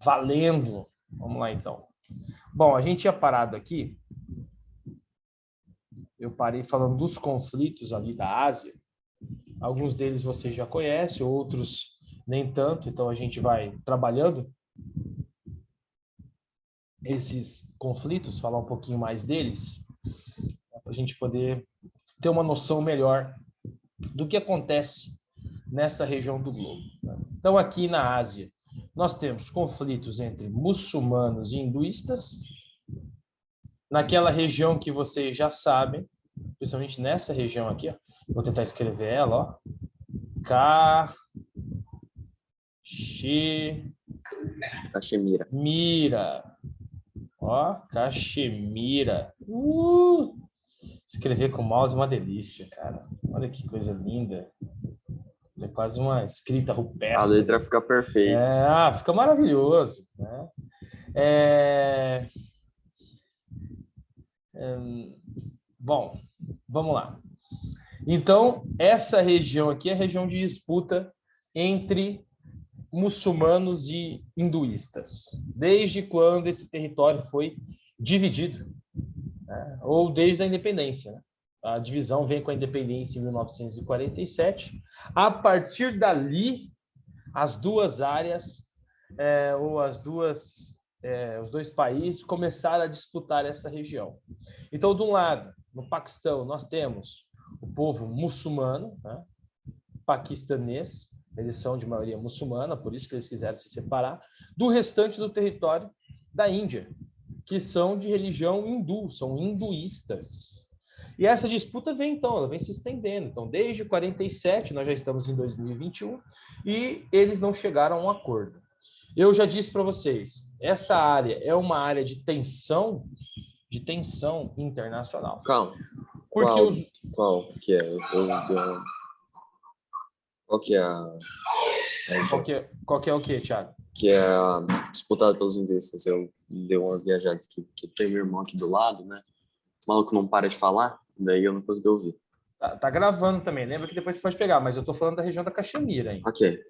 Valendo! Vamos lá, então. Bom, a gente tinha parado aqui. Eu parei falando dos conflitos ali da Ásia. Alguns deles você já conhece, outros nem tanto. Então, a gente vai trabalhando esses conflitos, falar um pouquinho mais deles, para a gente poder ter uma noção melhor do que acontece nessa região do globo. Então, aqui na Ásia, nós temos conflitos entre muçulmanos e hinduístas. Naquela região que vocês já sabem, principalmente nessa região aqui, ó, vou tentar escrever ela, ó. Caxemira. Ó, Caxemira. Escrever com mouse é uma delícia, cara. Olha que coisa linda. É quase uma escrita A rupestre. letra fica perfeita. Fica maravilhoso, né? Bom, vamos lá. Então, essa região aqui é a região de disputa entre muçulmanos e hinduístas. Desde quando esse território foi dividido, né? Ou desde a independência, né? A divisão vem com a independência em 1947. A partir dali, as duas áreas, os dois países começaram a disputar essa região. Então, de um lado, no Paquistão, nós temos o povo muçulmano, né? Paquistanês, eles são de maioria muçulmana, por isso que eles quiseram se separar, do restante do território da Índia, que são de religião hindu, são hinduístas. E essa disputa vem, então, ela vem se estendendo. Então, desde 47, nós já estamos em 2021, e eles não chegaram a um acordo. Eu já disse para vocês, essa área é uma área de tensão internacional. Calma. Porque Qual que é? Qual que é a região? Qual que é o quê, Thiago? Que é disputada pelos hinduistas. Eu dei umas viajadas aqui, porque tem meu irmão aqui do lado, né? O maluco não para de falar, daí eu não consegui ouvir. Tá gravando também, lembra que depois você pode pegar, mas eu tô falando da região da Caxemira ainda. Ok.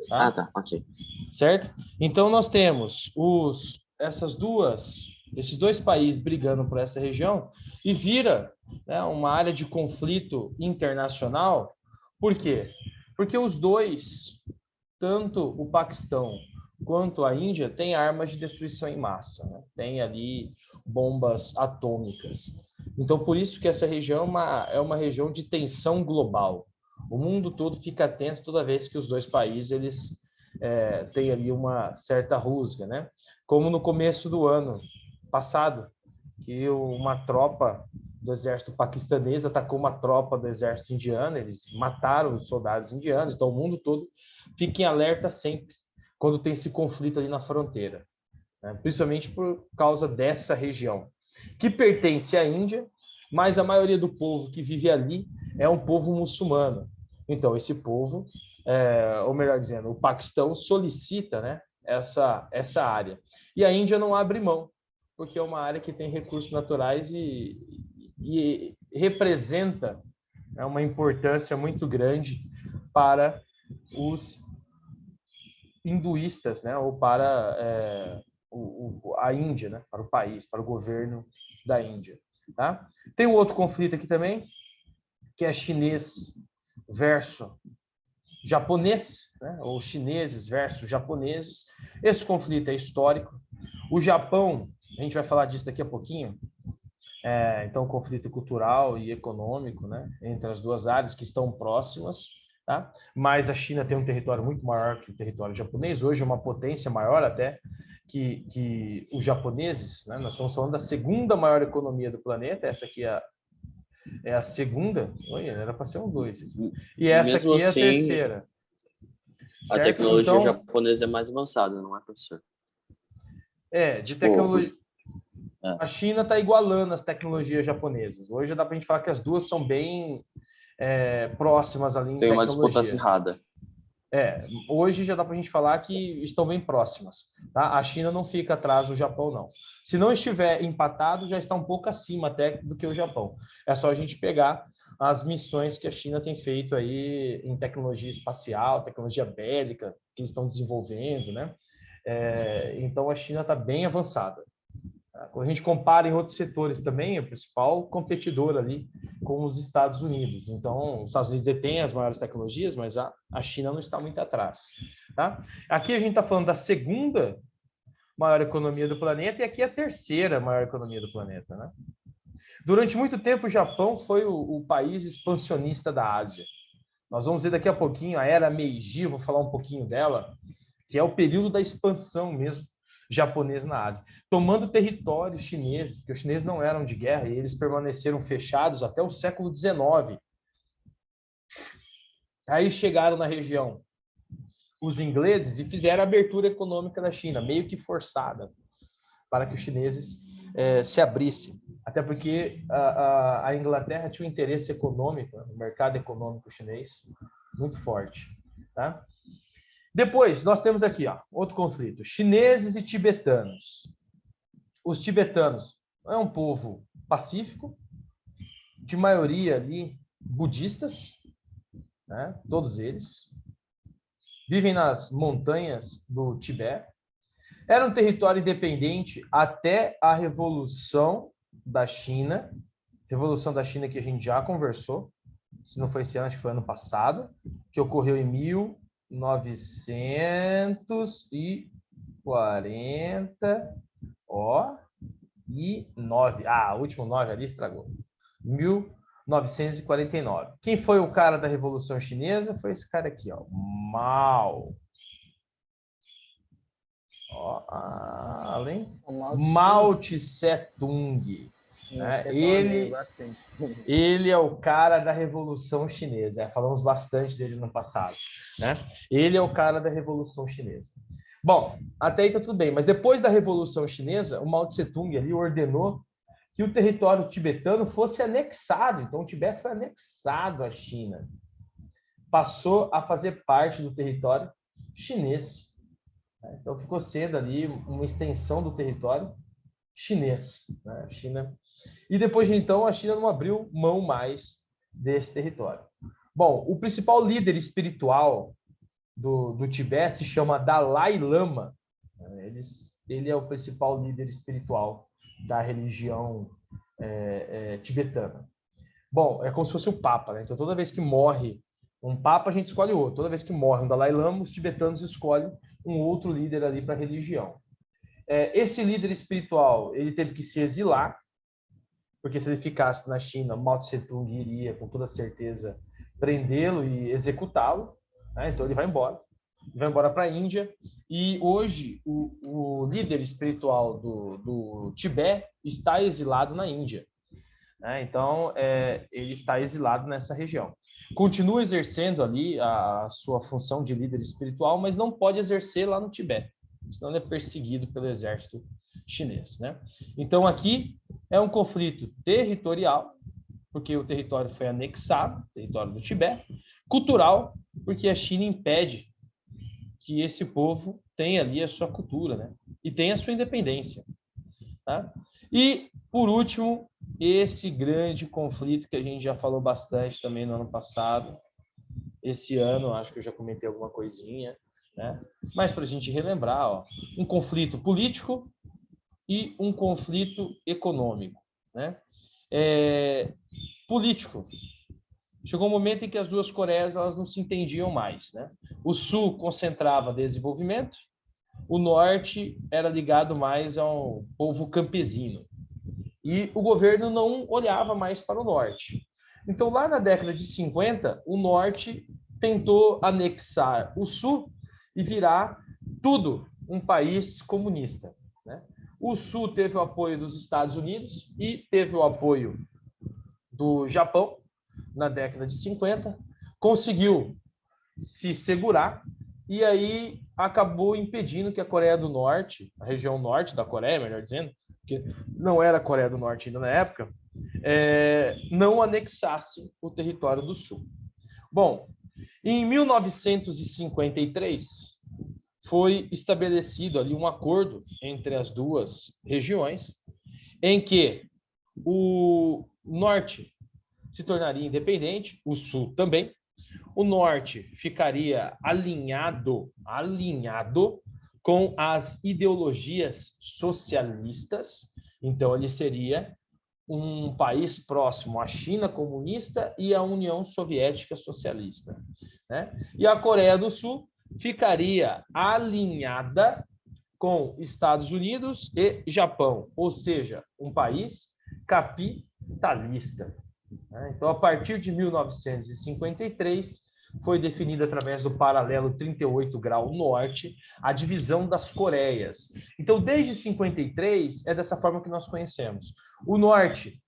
Tá? Tá, ok. Certo? Então nós temos esses dois países brigando por essa região e vira, né, uma área de conflito internacional. Por quê? Porque os dois, tanto o Paquistão quanto a Índia, têm armas de destruição em massa, né? Tem ali bombas atômicas. Então, por isso que essa região é uma região de tensão global. O mundo todo fica atento toda vez que os dois países têm ali uma certa rusga, né? Como no começo do ano passado, que uma tropa do exército paquistanês atacou uma tropa do exército indiano, eles mataram os soldados indianos, então o mundo todo fica em alerta sempre quando tem esse conflito ali na fronteira, né? Principalmente por causa dessa região, que pertence à Índia, mas a maioria do povo que vive ali é um povo muçulmano. Então, esse povo, ou melhor dizendo, o Paquistão solicita, né, essa área. E a Índia não abre mão, porque é uma área que tem recursos naturais e representa, né, uma importância muito grande para os hinduístas, né, ou para a Índia, né, para o país, para o governo da Índia. Tá? Tem um outro conflito aqui também, que é chinês versus japonês, né, ou chineses versus japoneses. Esse conflito é histórico. O Japão, a gente vai falar disso daqui a pouquinho, então, conflito cultural e econômico, né, entre as duas áreas que estão próximas, tá? Mas a China tem um território muito maior que o território japonês, hoje é uma potência maior até que os japoneses, né? Nós estamos falando da segunda maior economia do planeta, essa aqui é a segunda, olha, era para ser um dois, e essa Mesmo aqui é a assim, terceira. a Certo? tecnologia Então, japonesa é mais avançada, não é, professor? de Tipo, tecnologia, a China está igualando as tecnologias japonesas. Hoje dá para a gente falar que as duas são bem próximas ali em tem uma disputa tecnologia. acirrada. Hoje já dá para a gente falar que estão bem próximas. Tá? A China não fica atrás do Japão, não. Se não estiver empatado, já está um pouco acima até do que o Japão. É só a gente pegar as missões que a China tem feito aí em tecnologia espacial, tecnologia bélica, que eles estão desenvolvendo, né? Então, a China está bem avançada. Quando a gente compara em outros setores também, é o principal competidor ali com os Estados Unidos. Então, os Estados Unidos detêm as maiores tecnologias, mas a China não está muito atrás. Tá? Aqui a gente está falando da segunda maior economia do planeta e aqui a terceira maior economia do planeta. Né? Durante muito tempo, o Japão foi o país expansionista da Ásia. Nós vamos ver daqui a pouquinho a era Meiji, eu vou falar um pouquinho dela, que é o período da expansão mesmo japonesa na Ásia, tomando territórios chineses, porque os chineses não eram de guerra e eles permaneceram fechados até o século XIX. Aí chegaram na região os ingleses e fizeram a abertura econômica da China, meio que forçada, para que os chineses se abrissem. Até porque a Inglaterra tinha um interesse econômico, no mercado econômico chinês, muito forte. Tá? Depois, nós temos aqui outro conflito, chineses e tibetanos. Os tibetanos é um povo pacífico, de maioria ali budistas, né? Todos eles. Vivem nas montanhas do Tibete. Era um território independente até a Revolução da China. Revolução da China que a gente já conversou. Se não foi esse ano, acho que foi ano passado. Que ocorreu em 1949. O último 9 ali estragou. 1949. Quem foi o cara da Revolução Chinesa? Foi esse cara aqui, Mao. Mao Tse-tung. Né? Ele é o cara da Revolução Chinesa. Falamos bastante dele no passado. Né? Ele é o cara da Revolução Chinesa. Bom, até aí tá tudo bem. Mas depois da Revolução Chinesa, o Mao Tse-tung ali ordenou que o território tibetano fosse anexado. Então, o Tibete foi anexado à China. Passou a fazer parte do território chinês. Então, ficou sendo ali uma extensão do território chinês. Né? China. E depois de então, a China não abriu mão mais desse território. Bom, o principal líder espiritual do Tibete se chama Dalai Lama. Ele é o principal líder espiritual da religião tibetana. Bom, é como se fosse o Papa, né? Então, toda vez que morre um Papa, a gente escolhe outro. Toda vez que morre um Dalai Lama, os tibetanos escolhem um outro líder ali para a religião. Esse líder espiritual, ele teve que se exilar, porque se ele ficasse na China, Mao Tse-tung iria, com toda certeza, prendê-lo e executá-lo. Né? Então, ele vai embora para a Índia, e hoje o líder espiritual do Tibete está exilado na Índia. Né? Então, ele está exilado nessa região. Continua exercendo ali a sua função de líder espiritual, mas não pode exercer lá no Tibete, senão ele é perseguido pelo exército chinês. Né? Então, aqui é um conflito territorial, porque o território foi anexado, território do Tibete, cultural, porque a China impede que esse povo tenha ali a sua cultura, né? E tenha a sua independência. Tá? E, por último, esse grande conflito que a gente já falou bastante também no ano passado. Esse ano, acho que eu já comentei alguma coisinha, né? Mas para a gente relembrar, um conflito político e um conflito econômico. Né? Político. Chegou um momento em que as duas Coreias elas não se entendiam mais. Né? O Sul concentrava desenvolvimento, o Norte era ligado mais ao povo campesino. E o governo não olhava mais para o Norte. Então, lá na década de 50, o Norte tentou anexar o Sul e virar tudo um país comunista. Né? O Sul teve o apoio dos Estados Unidos e teve o apoio do Japão na década de 50, conseguiu se segurar e aí acabou impedindo que a Coreia do Norte, a região norte da Coreia, melhor dizendo, que não era a Coreia do Norte ainda na época, não anexasse o território do Sul. Bom, em 1953, foi estabelecido ali um acordo entre as duas regiões, em que o Norte se tornaria independente, o Sul também. O Norte ficaria alinhado com as ideologias socialistas. Então, ele seria um país próximo à China comunista e à União Soviética socialista, né? E a Coreia do Sul ficaria alinhada com Estados Unidos e Japão, ou seja, um país capitalista, né? Então, a partir de 1953, foi definida através do paralelo 38 grau norte a divisão das Coreias. Então, desde 53, é dessa forma que nós conhecemos. O norte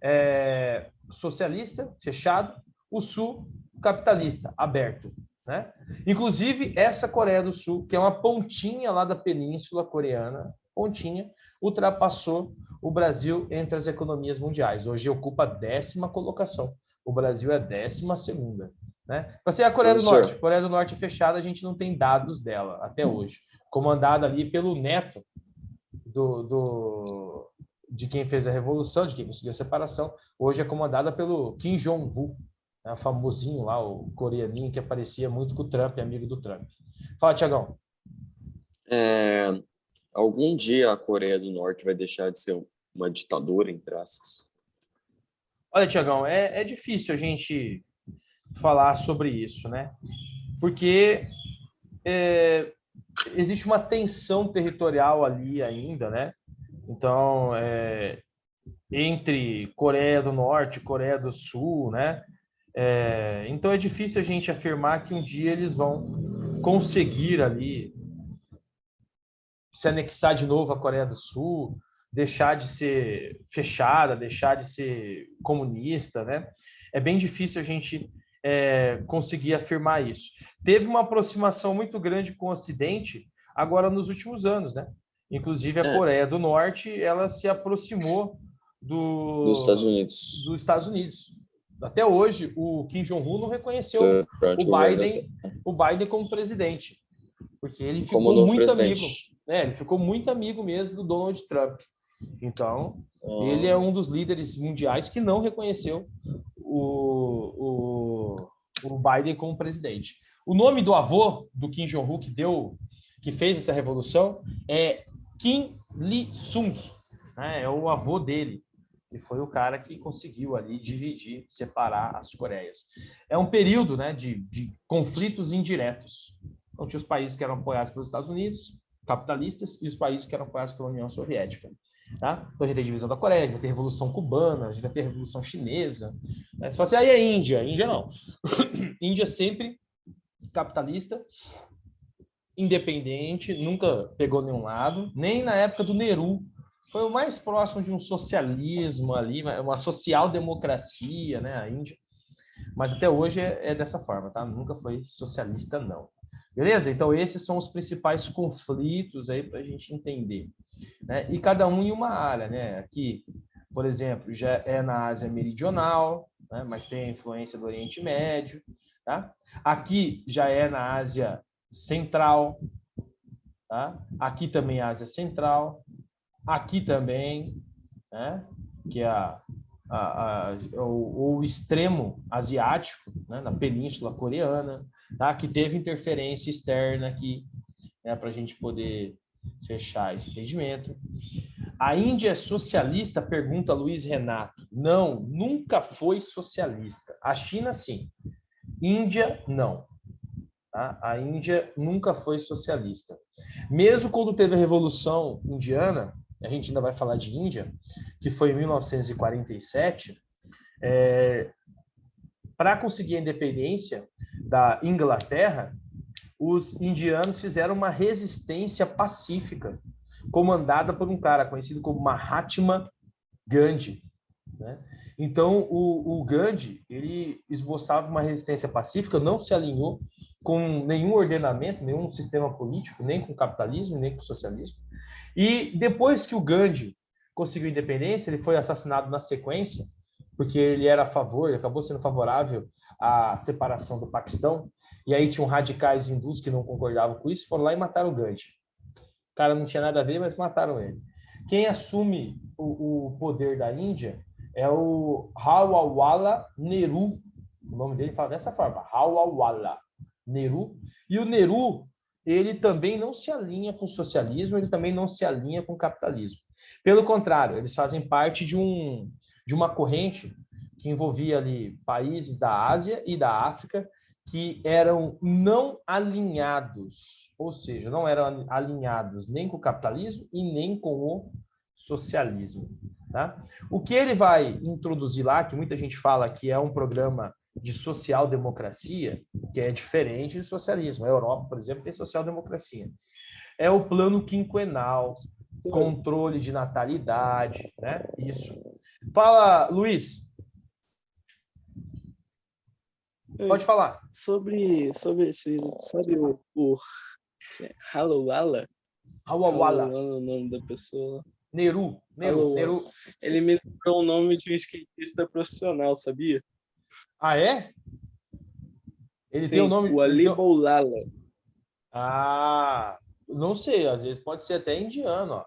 é socialista, fechado, o sul, capitalista, aberto, né? Inclusive, essa Coreia do Sul, que é uma pontinha lá da Península Coreana, pontinha, ultrapassou o Brasil entre as economias mundiais. Hoje ocupa a 10ª colocação. O Brasil é a 12ª. Né? Para ser a Coreia do Norte. A Coreia do Norte é fechada, a gente não tem dados dela até hoje. Comandada ali pelo neto de quem fez a revolução, de quem conseguiu a separação. Hoje é comandada pelo Kim Jong-un, né? Famosinho lá, o coreaninho que aparecia muito com o Trump, amigo do Trump. Fala, Tiagão. Algum dia a Coreia do Norte vai deixar de ser uma ditadura, entre aspas? Olha, Tiagão, é difícil a gente falar sobre isso, né? Porque existe uma tensão territorial ali ainda, né? Então, entre Coreia do Norte e Coreia do Sul, né? Então, é difícil a gente afirmar que um dia eles vão conseguir ali se anexar de novo à Coreia do Sul, deixar de ser fechada, deixar de ser comunista, né? É bem difícil a gente conseguir afirmar isso. Teve uma aproximação muito grande com o Ocidente agora nos últimos anos, né? Inclusive a Coreia do Norte, ela se aproximou dos Estados Unidos. Até hoje, o Kim Jong-un não reconheceu o Biden como presidente, porque ele ficou muito amigo. Ele ficou muito amigo mesmo do Donald Trump. Então, ele é um dos líderes mundiais que não reconheceu o Biden como presidente. O nome do avô do Kim Jong-un que fez essa revolução é Kim Il-sung, né? É o avô dele, que foi o cara que conseguiu ali dividir, separar as Coreias. É um período, né, de conflitos indiretos. Então, tinha os países que eram apoiados pelos Estados Unidos, capitalistas, e os países que eram apoiados pela União Soviética. Tá? Então, a gente tem a divisão da Coreia, a gente vai ter a Revolução Cubana, a gente vai ter a Revolução Chinesa. Né? Você fala assim, aí é Índia. Índia não. Índia sempre capitalista, independente, nunca pegou nenhum lado, nem na época do Nehru. Foi o mais próximo de um socialismo ali, uma social-democracia, né, a Índia. Mas até hoje é dessa forma, tá? Nunca foi socialista, não. Beleza? Então, esses são os principais conflitos aí para a gente entender, né? E cada um em uma área, né? Aqui, por exemplo, já é na Ásia Meridional, né? Mas tem a influência do Oriente Médio, tá? Aqui já é na Ásia Central, tá? Aqui também é Ásia Central, aqui também, né? Que é o extremo asiático, né? Na Península Coreana, tá? Que teve interferência externa aqui, né? Para a gente poder fechar esse entendimento. A Índia é socialista? Pergunta Luiz Renato. Não, nunca foi socialista. A China, sim. Índia, não. Tá? A Índia nunca foi socialista. Mesmo quando teve a Revolução Indiana, a gente ainda vai falar de Índia, que foi em 1947, para conseguir a independência da Inglaterra, os indianos fizeram uma resistência pacífica, comandada por um cara conhecido como Mahatma Gandhi, né? Então, o Gandhi, ele esboçava uma resistência pacífica, não se alinhou com nenhum ordenamento, nenhum sistema político, nem com o capitalismo, nem com o socialismo. E depois que o Gandhi conseguiu a independência, ele foi assassinado na sequência, porque ele era a favor, acabou sendo favorável à separação do Paquistão, e aí tinham radicais hindus que não concordavam com isso, foram lá e mataram o Gandhi. O cara não tinha nada a ver, mas mataram ele. Quem assume o poder da Índia é o Jawaharlal Nehru. O nome dele fala dessa forma, Jawaharlal Nehru. E o Nehru, ele também não se alinha com o socialismo, ele também não se alinha com o capitalismo. Pelo contrário, eles fazem parte de uma corrente que envolvia ali países da Ásia e da África que eram não alinhados, ou seja, não eram alinhados nem com o capitalismo e nem com o socialismo. Tá? O que ele vai introduzir lá, que muita gente fala que é um programa de social-democracia, que é diferente do socialismo. A Europa, por exemplo, tem social-democracia. É o plano quinquenal, controle de natalidade, né? Isso. Fala, Luiz. Pode falar. Sobre esse, sabe o Halolala? Hawawala. Halolala é o nome da pessoa. Neru. Ele me lembrou o nome de um skatista profissional, sabia? Ah, é? Ele Sim, tem o nome... o Ali Boulala. Ah, não sei, às vezes pode ser até indiano, ó.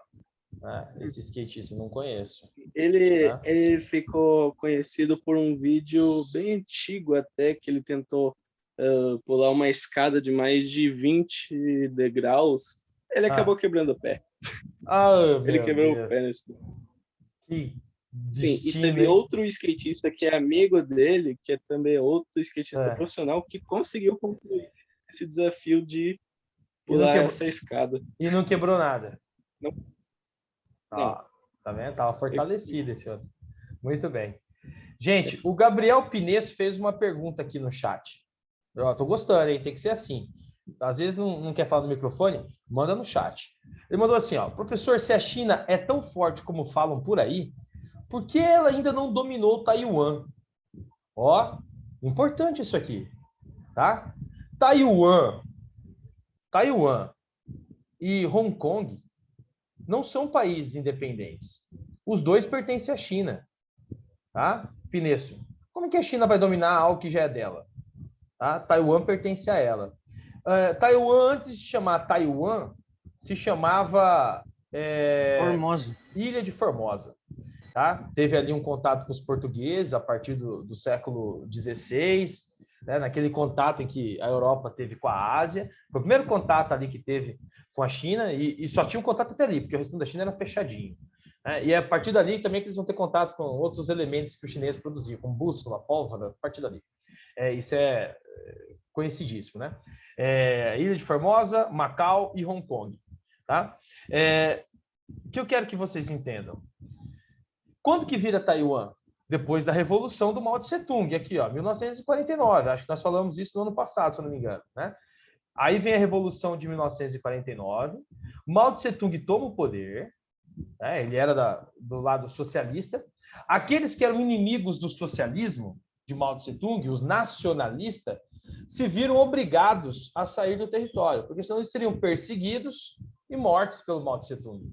Esse skatista, não conheço. Ele ficou conhecido por um vídeo bem antigo até, que ele tentou pular uma escada de mais de 20 degraus. Ele acabou quebrando o pé. Ele quebrou o pé nesse. Que Sim, e teve outro skatista que é amigo dele, que é também outro skatista profissional, que conseguiu concluir esse desafio de pular essa escada. E não quebrou nada. Não. Tá vendo? Tava fortalecido esse outro. Muito bem. Gente, o Gabriel Pinesso fez uma pergunta aqui no chat. Eu tô gostando, hein? Tem que ser assim. Às vezes não quer falar no microfone, manda no chat. Ele mandou assim, ó, professor, se a China é tão forte como falam por aí, por que ela ainda não dominou Taiwan? Ó, importante isso aqui, tá? Taiwan e Hong Kong não são países independentes. Os dois pertencem à China, tá? Pinesso, como que a China vai dominar algo que já é dela? Tá? Taiwan pertence a ela. Taiwan, antes de chamar Taiwan, se chamava Formosa. Ilha de Formosa. Tá? Teve ali um contato com os portugueses a partir do século XVI, né? Naquele contato em que a Europa teve com a Ásia. Foi o primeiro contato ali que teve com a China, e só tinha um contato até ali, porque o restante da China era fechadinho. Né? E é a partir dali também que eles vão ter contato com outros elementos que os chineses produziam, como bússola, pólvora, a partir dali. Isso é conhecidíssimo, né? Ilha de Formosa, Macau e Hong Kong. Tá? O que eu quero que vocês entendam? Quando que vira Taiwan? Depois da Revolução do Mao Tse-tung, aqui, ó, 1949. Acho que nós falamos isso no ano passado, se eu não me engano, né? Aí vem a Revolução de 1949. Mao Tse-tung toma o poder, né? Ele era do lado socialista. Aqueles que eram inimigos do socialismo de Mao Tse-tung, os nacionalistas, se viram obrigados a sair do território, porque senão eles seriam perseguidos e mortos pelo Mao Tse-tung.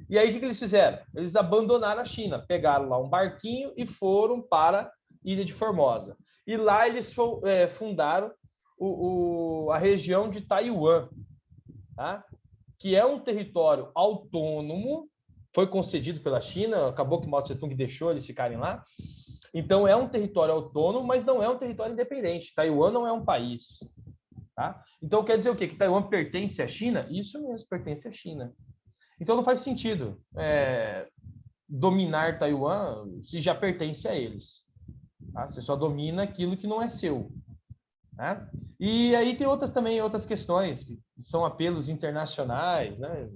E aí, o que eles fizeram? Eles abandonaram a China, pegaram lá um barquinho e foram para a Ilha de Formosa. E lá eles fundaram a região de Taiwan, tá? Que é um território autônomo, foi concedido pela China, acabou que Mao Tse-tung deixou eles ficarem lá. Então, é um território autônomo, mas não é um território independente. Taiwan não é um país. Tá? Então, quer dizer o quê? Que Taiwan pertence à China? Isso mesmo, pertence à China. Então, não faz sentido dominar Taiwan se já pertence a eles. Tá? Você só domina aquilo que não é seu. Né? E aí tem outras questões, que são apelos internacionais, né?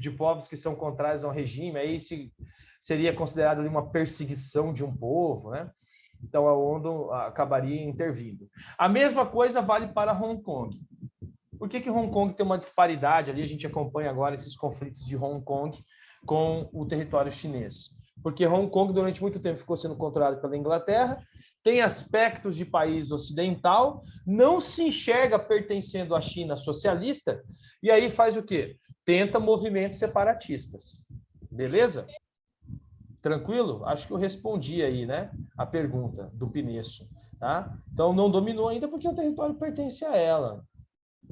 de povos que são contrários ao regime, aí seria considerado ali uma perseguição de um povo, né? Então a ONU acabaria intervindo. A mesma coisa vale para Hong Kong. Por que Hong Kong tem uma disparidade ali? A gente acompanha agora esses conflitos de Hong Kong com o território chinês. Porque Hong Kong, durante muito tempo, ficou sendo controlado pela Inglaterra, tem aspectos de país ocidental, não se enxerga pertencendo à China socialista, e aí faz o quê? Tenta movimentos separatistas. Beleza? Tranquilo? Acho que eu respondi aí, né? A pergunta do Pinesso. Tá? Então, não dominou ainda porque o território pertence a ela.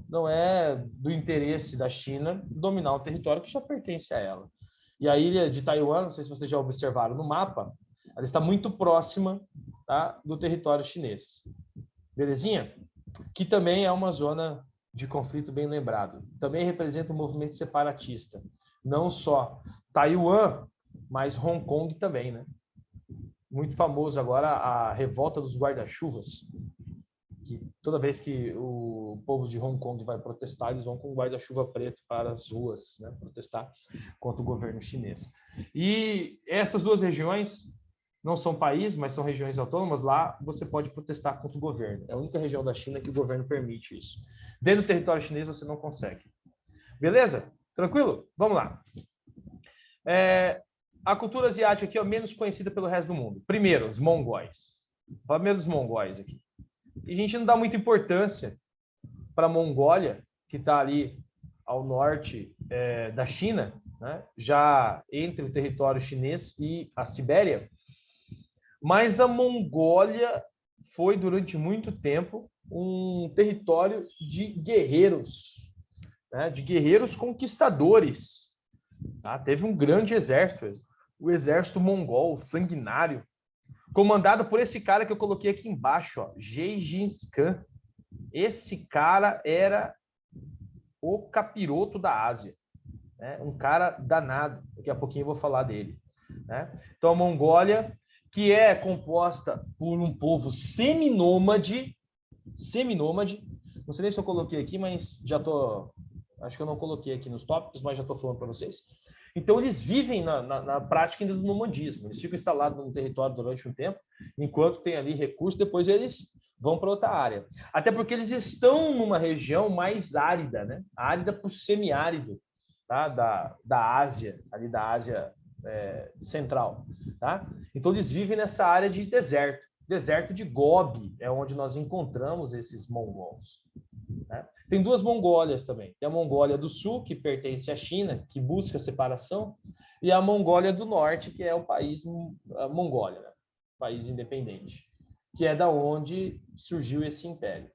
Não é do interesse da China dominar o território que já pertence a ela. E a ilha de Taiwan, não sei se vocês já observaram no mapa, ela está muito próxima, tá, do território chinês. Belezinha? Que também é uma zona de conflito bem lembrado. Também representa um movimento separatista. Não só Taiwan, mas Hong Kong também, né? Muito famoso agora a revolta dos guarda-chuvas, que toda vez que o povo de Hong Kong vai protestar, eles vão com um guarda-chuva preto para as ruas, né, protestar contra o governo chinês. E essas duas regiões não são países, mas são regiões autônomas. Lá você pode protestar contra o governo. É a única região da China que o governo permite isso. Dentro do território chinês você não consegue. Beleza? Tranquilo? Vamos lá. A cultura asiática aqui é menos conhecida pelo resto do mundo. Primeiro, os mongóis. Primeiro dos mongóis aqui. E a gente não dá muita importância para a Mongólia, que está ali ao norte da China, né? Já entre o território chinês e a Sibéria. Mas a Mongólia foi, durante muito tempo, um território de guerreiros, né? De guerreiros conquistadores. Tá? Teve um grande exército, o exército mongol, sanguinário, comandado por esse cara que eu coloquei aqui embaixo, ó, Gengis Khan. Esse cara era o capiroto da Ásia, né? Um cara danado. Daqui a pouquinho eu vou falar dele, né? Então, a Mongólia, que é composta por um povo seminômade, não sei nem se eu coloquei aqui, mas acho que eu não coloquei aqui nos tópicos, mas já estou falando para vocês. Então, eles vivem na prática ainda do nomadismo. Eles ficam instalados no território durante um tempo, enquanto tem ali recursos, depois eles vão para outra área. Até porque eles estão numa região mais árida, né? Árida para o semiárido, tá? Da Ásia, ali da Ásia Central. Tá? Então, eles vivem nessa área de deserto. Deserto de Gobi é onde nós encontramos esses mongols. Né? Tem duas Mongólias também. Tem a Mongólia do Sul, que pertence à China, que busca separação, e a Mongólia do Norte, que é o país a Mongólia, né? País independente, que é da onde surgiu esse império.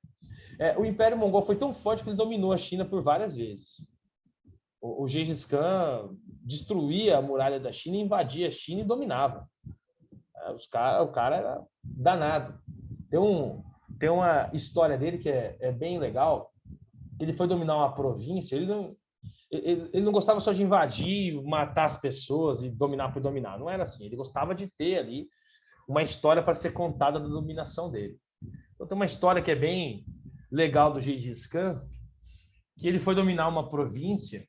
O Império Mongol foi tão forte que ele dominou a China por várias vezes. O Gengis Khan destruía a muralha da China, invadia a China e dominava. O cara era danado. Tem uma história dele que é bem legal. Ele foi dominar uma província, ele não gostava só de invadir, matar as pessoas e dominar por dominar. Não era assim. Ele gostava de ter ali uma história para ser contada da dominação dele. Então, tem uma história que é bem legal do Gengis Khan, que ele foi dominar uma província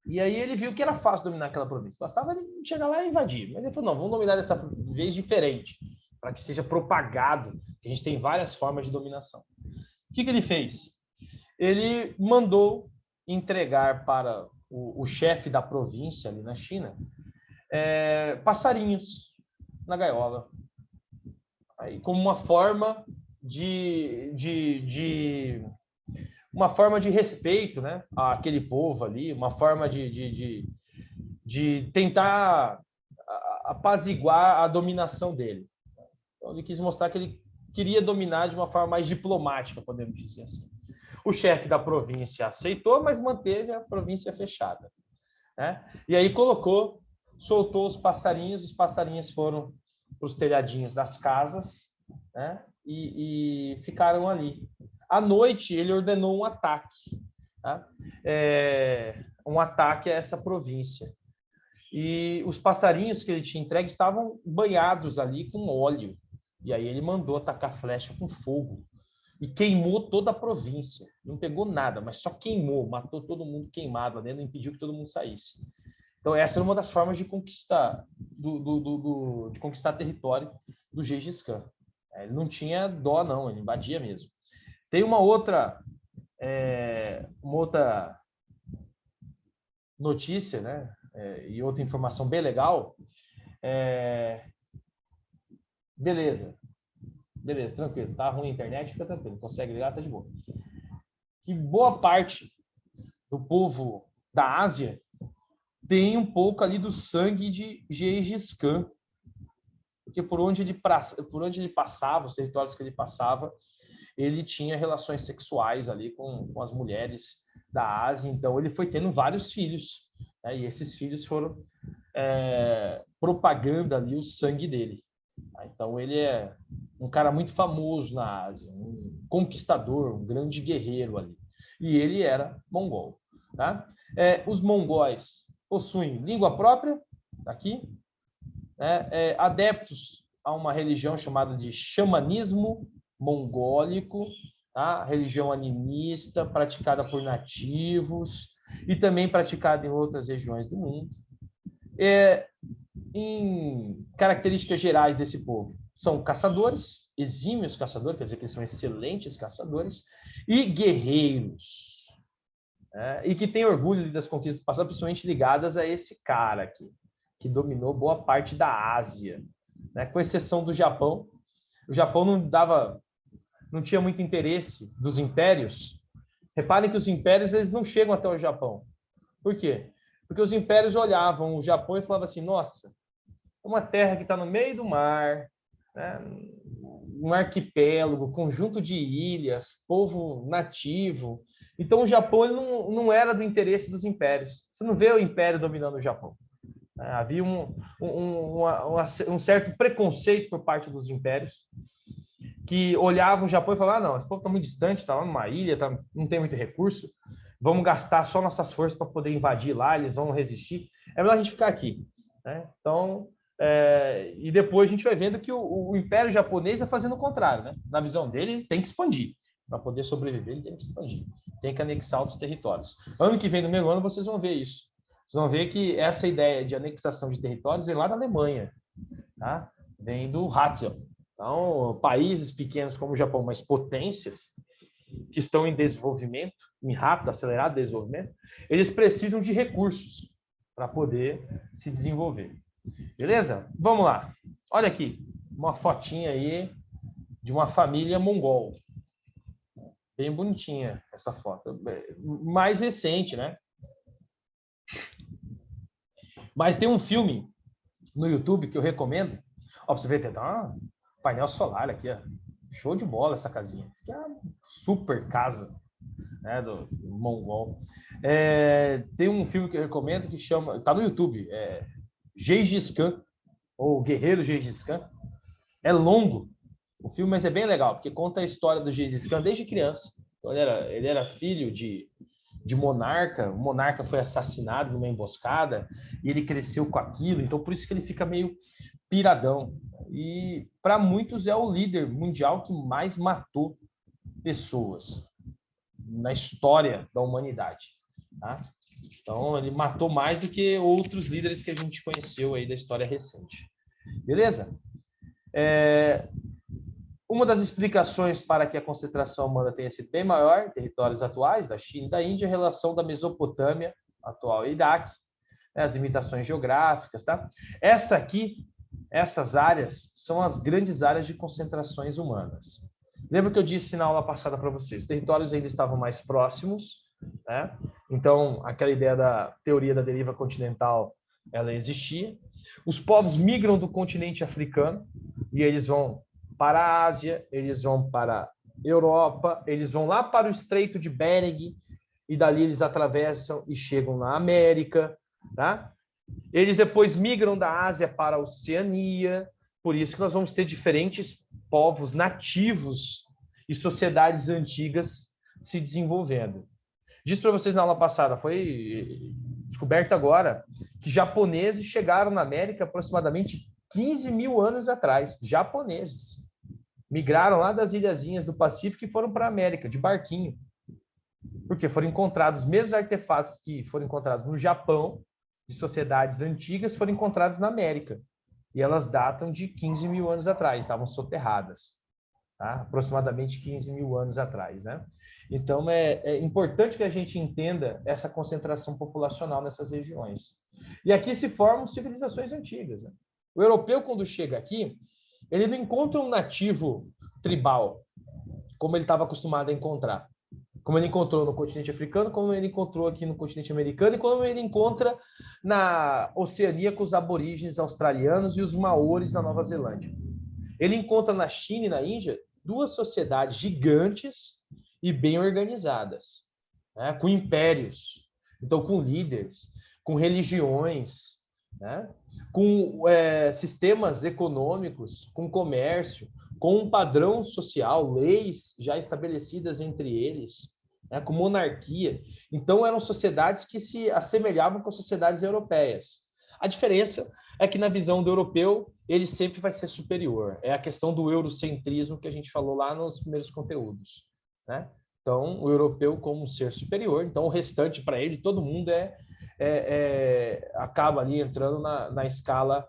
e aí ele viu que era fácil dominar aquela província. Bastava ele chegar lá e invadir. Mas ele falou, não, vamos dominar dessa vez diferente, para que seja propagado, que a gente tem várias formas de dominação. O que ele fez? Ele mandou entregar para o chefe da província ali na China passarinhos na gaiola, aí, como uma forma uma forma de respeito, né, àquele povo ali, uma forma de tentar apaziguar a dominação dele. Então, ele quis mostrar que ele queria dominar de uma forma mais diplomática, podemos dizer assim. O chefe da província aceitou, mas manteve a província fechada, né? E aí soltou os passarinhos foram para os telhadinhos das casas, né? E ficaram ali. À noite, ele ordenou um ataque, tá? Um ataque a essa província. E os passarinhos que ele tinha entregue estavam banhados ali com óleo. E aí ele mandou atacar flecha com fogo. E queimou toda a província. Não pegou nada, mas só queimou, matou todo mundo queimado lá dentro, impediu que todo mundo saísse. Então, essa era uma das formas de conquistar, de conquistar território do Gengis Khan. Ele não tinha dó, não, ele invadia mesmo. Tem uma outra notícia, né? E outra informação bem legal. Beleza, tranquilo. Tá ruim a internet, fica tranquilo. Consegue ligar, tá de boa. Que boa parte do povo da Ásia tem um pouco ali do sangue de Gengis Khan. Porque por onde ele passava, os territórios que ele passava, ele tinha relações sexuais ali com as mulheres da Ásia. Então, ele foi tendo vários filhos, né? E esses filhos foram propagando ali o sangue dele. Então, ele é um cara muito famoso na Ásia, um conquistador, um grande guerreiro ali. e ele era mongol. Tá? Os mongóis possuem língua própria, aqui, adeptos a uma religião chamada de xamanismo mongólico, tá? Religião animista, praticada por nativos e também praticada em outras regiões do mundo. Em características gerais desse povo, são caçadores, exímios caçadores, quer dizer que eles são excelentes caçadores, e guerreiros, e que têm orgulho das conquistas do passado, principalmente ligadas a esse cara aqui, que dominou boa parte da Ásia, né? Com exceção do Japão. O Japão não tinha muito interesse dos impérios. Reparem que os impérios eles não chegam até o Japão. Por quê? Porque os impérios olhavam o Japão e falavam assim, nossa, uma terra que está no meio do mar, né? Um arquipélago, conjunto de ilhas, povo nativo. Então, o Japão ele não era do interesse dos impérios. Você não vê o império dominando o Japão. Havia um certo preconceito por parte dos impérios, que olhavam o Japão e falavam, não, esse povo está muito distante, está lá numa ilha, não tem muito recurso, vamos gastar só nossas forças para poder invadir lá, eles vão resistir. É melhor a gente ficar aqui. Né? Então, e depois a gente vai vendo que o Império Japonês vai fazendo o contrário. Né? Na visão dele, ele tem que expandir. Para poder sobreviver, ele tem que expandir. Tem que anexar outros territórios. Ano que vem, no meio ano, vocês vão ver isso. Vocês vão ver que essa ideia de anexação de territórios vem lá da Alemanha. Tá? Vem do Hatzel. Então, países pequenos como o Japão, mas potências, que estão em desenvolvimento, em rápido, acelerado desenvolvimento, eles precisam de recursos para poder se desenvolver. Beleza? Vamos lá. Olha aqui, uma fotinha aí de uma família mongol. Bem bonitinha essa foto. Mais recente, né? Mas tem um filme no YouTube que eu recomendo. Ó, pra você ver, tem um painel solar aqui, ó. Show de bola essa casinha. Isso aqui é uma super casa, né, do mongol. Tem um filme que eu recomendo que chama... Tá no YouTube. Gengis Khan, ou Guerreiro Gengis Khan. É longo o filme, mas é bem legal, porque conta a história do Gengis Khan desde criança. Então, ele era filho de monarca. O monarca foi assassinado numa emboscada e ele cresceu com aquilo. Então, por isso que ele fica meio piradão. E, para muitos, é o líder mundial que mais matou pessoas na história da humanidade. Tá? Então, ele matou mais do que outros líderes que a gente conheceu aí da história recente. Beleza? Uma das explicações para que a concentração humana tenha sido bem maior em territórios atuais, da China e da Índia, é a relação da Mesopotâmia, atual Iraque, né, as limitações geográficas. Tá? Essas áreas são as grandes áreas de concentrações humanas. Lembra que eu disse na aula passada para vocês? Os territórios ainda estavam mais próximos, né? Então, aquela ideia da teoria da deriva continental, ela existia. Os povos migram do continente africano e eles vão para a Ásia, eles vão para a Europa, eles vão lá para o Estreito de Bering e dali eles atravessam e chegam na América, tá? Eles depois migram da Ásia para a Oceania, por isso que nós vamos ter diferentes povos nativos e sociedades antigas se desenvolvendo. Disse para vocês na aula passada, foi descoberto agora, que japoneses chegaram na América aproximadamente 15 mil anos atrás. Japoneses. Migraram lá das ilhazinhas do Pacífico e foram para a América, de barquinho. Porque foram encontrados os mesmos artefatos que foram encontrados no Japão, de sociedades antigas, foram encontrados na América. E elas datam de 15 mil anos atrás, estavam soterradas. Tá? Aproximadamente 15 mil anos atrás. Né? Então, é importante que a gente entenda essa concentração populacional nessas regiões. E aqui se formam civilizações antigas. Né? O europeu, quando chega aqui, ele não encontra um nativo tribal, como ele estava acostumado a encontrar. Como ele encontrou no continente africano, como ele encontrou aqui no continente americano, e como ele encontra na Oceania com os aborígenes australianos e os maores na Nova Zelândia. Ele encontra na China e na Índia duas sociedades gigantes e bem organizadas, né? Com impérios, então com líderes, com religiões, né? Com sistemas econômicos, com comércio, com um padrão social, leis já estabelecidas entre eles, né, com monarquia. Então, eram sociedades que se assemelhavam com as sociedades europeias. A diferença é que, na visão do europeu, ele sempre vai ser superior. É a questão do eurocentrismo que a gente falou lá nos primeiros conteúdos, né? Então, o europeu como um ser superior, então o restante para ele, todo mundo acaba ali entrando na escala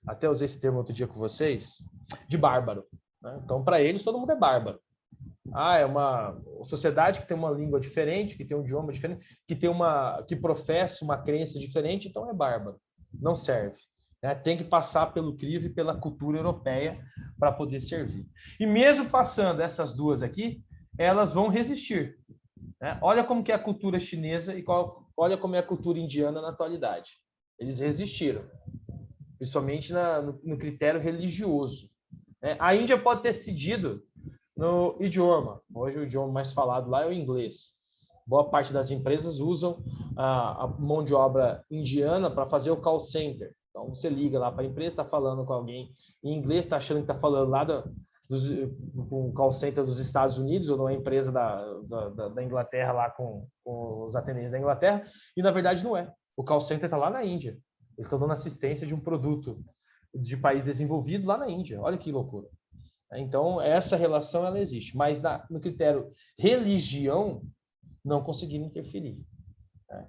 até usei esse termo outro dia com vocês, de bárbaro, né? Então, para eles, todo mundo é bárbaro. É uma sociedade que tem uma língua diferente, que tem um idioma diferente, que professa uma crença diferente, então é bárbaro. Não serve, né? Tem que passar pelo crivo e pela cultura europeia para poder servir. E mesmo passando essas duas aqui, elas vão resistir, né? Olha como que é a cultura chinesa e olha como é a cultura indiana na atualidade. Eles resistiram, principalmente no critério religioso, né? A Índia pode ter cedido no idioma. Hoje o idioma mais falado lá é o inglês. Boa parte das empresas usam a mão de obra indiana para fazer o call center. Então, você liga lá para a empresa, está falando com alguém em inglês, está achando que está falando lá com o call center dos Estados Unidos, ou numa empresa da Inglaterra lá com os atendentes da Inglaterra, e na verdade não é. O call center está lá na Índia. Eles estão dando assistência de um produto de país desenvolvido lá na Índia. Olha que loucura. Então, essa relação ela existe, mas no critério religião, não conseguiram interferir, né?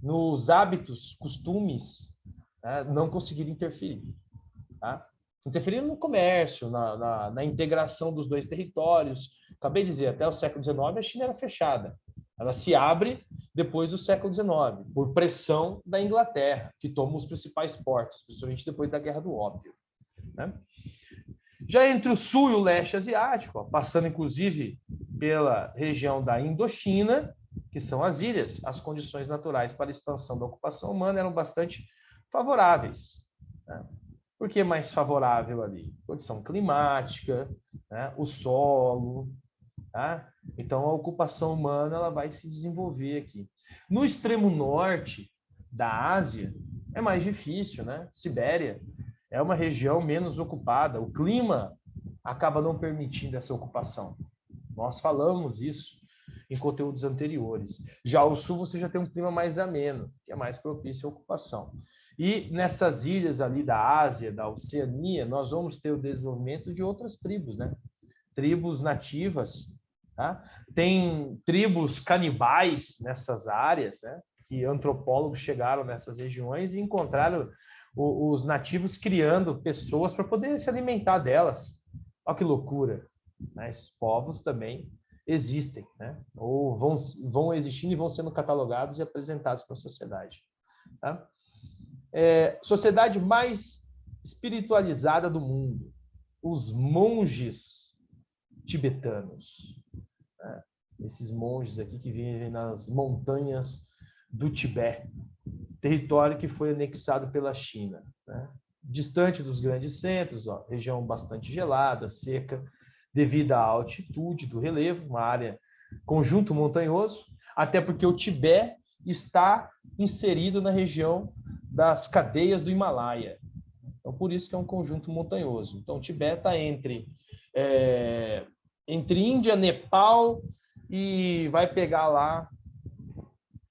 Nos hábitos, costumes, né, não conseguiram interferir, tá? Interferiram no comércio, na integração dos dois territórios. Acabei de dizer, até o século XIX a China era fechada. Ela se abre depois do século XIX, por pressão da Inglaterra, que toma os principais portos, principalmente depois da Guerra do Ópio, né? Já entre o sul e o leste asiático, passando inclusive pela região da Indochina, que são as ilhas, as condições naturais para a expansão da ocupação humana eram bastante favoráveis, né? Por que mais favorável ali? Condição climática, né? O solo, tá? Então a ocupação humana ela vai se desenvolver aqui. No extremo norte da Ásia é mais difícil, né? Sibéria é uma região menos ocupada. O clima acaba não permitindo essa ocupação. Nós falamos isso em conteúdos anteriores. Já ao sul você já tem um clima mais ameno, que é mais propício à ocupação. E nessas ilhas ali da Ásia, da Oceania, nós vamos ter o desenvolvimento de outras tribos, né? Tribos nativas, tá? Tem tribos canibais nessas áreas, né? Que antropólogos chegaram nessas regiões e encontraram os nativos criando pessoas para poder se alimentar delas. Olha que loucura, né? Esses povos também existem, né? Ou vão existindo e vão sendo catalogados e apresentados para a sociedade, tá? Sociedade mais espiritualizada do mundo, os monges tibetanos, né? Esses monges aqui que vivem nas montanhas do Tibete, território que foi anexado pela China, né? Distante dos grandes centros, região bastante gelada, seca, devido à altitude do relevo, uma área conjunto montanhoso, até porque o Tibete está inserido na região das cadeias do Himalaia. Então, por isso que é um conjunto montanhoso. Então, o Tibete está entre Índia, Nepal e vai pegar lá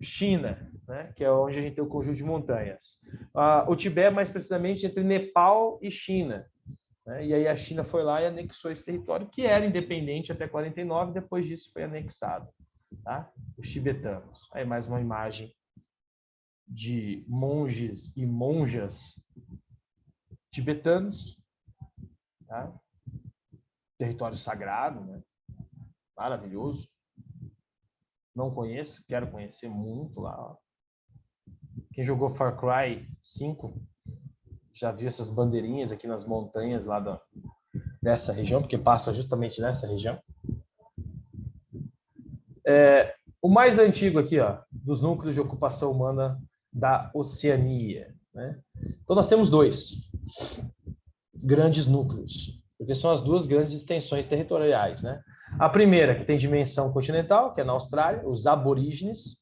China, né? Que é onde a gente tem o conjunto de montanhas. O Tibete, mais precisamente, entre Nepal e China, né? E aí a China foi lá e anexou esse território, que era independente até 49, depois disso foi anexado, tá? Os tibetanos. Aí mais uma imagem de monges e monjas tibetanos, tá? Território sagrado, né? Maravilhoso. Não conheço, quero conhecer muito lá, ó. Quem jogou Far Cry 5 já viu essas bandeirinhas aqui nas montanhas lá dessa região, porque passa justamente nessa região. O mais antigo aqui, ó, dos núcleos de ocupação humana da Oceania, né? Então nós temos dois grandes núcleos, porque são as duas grandes extensões territoriais, né? A primeira, que tem dimensão continental, que é na Austrália, os aborígenes,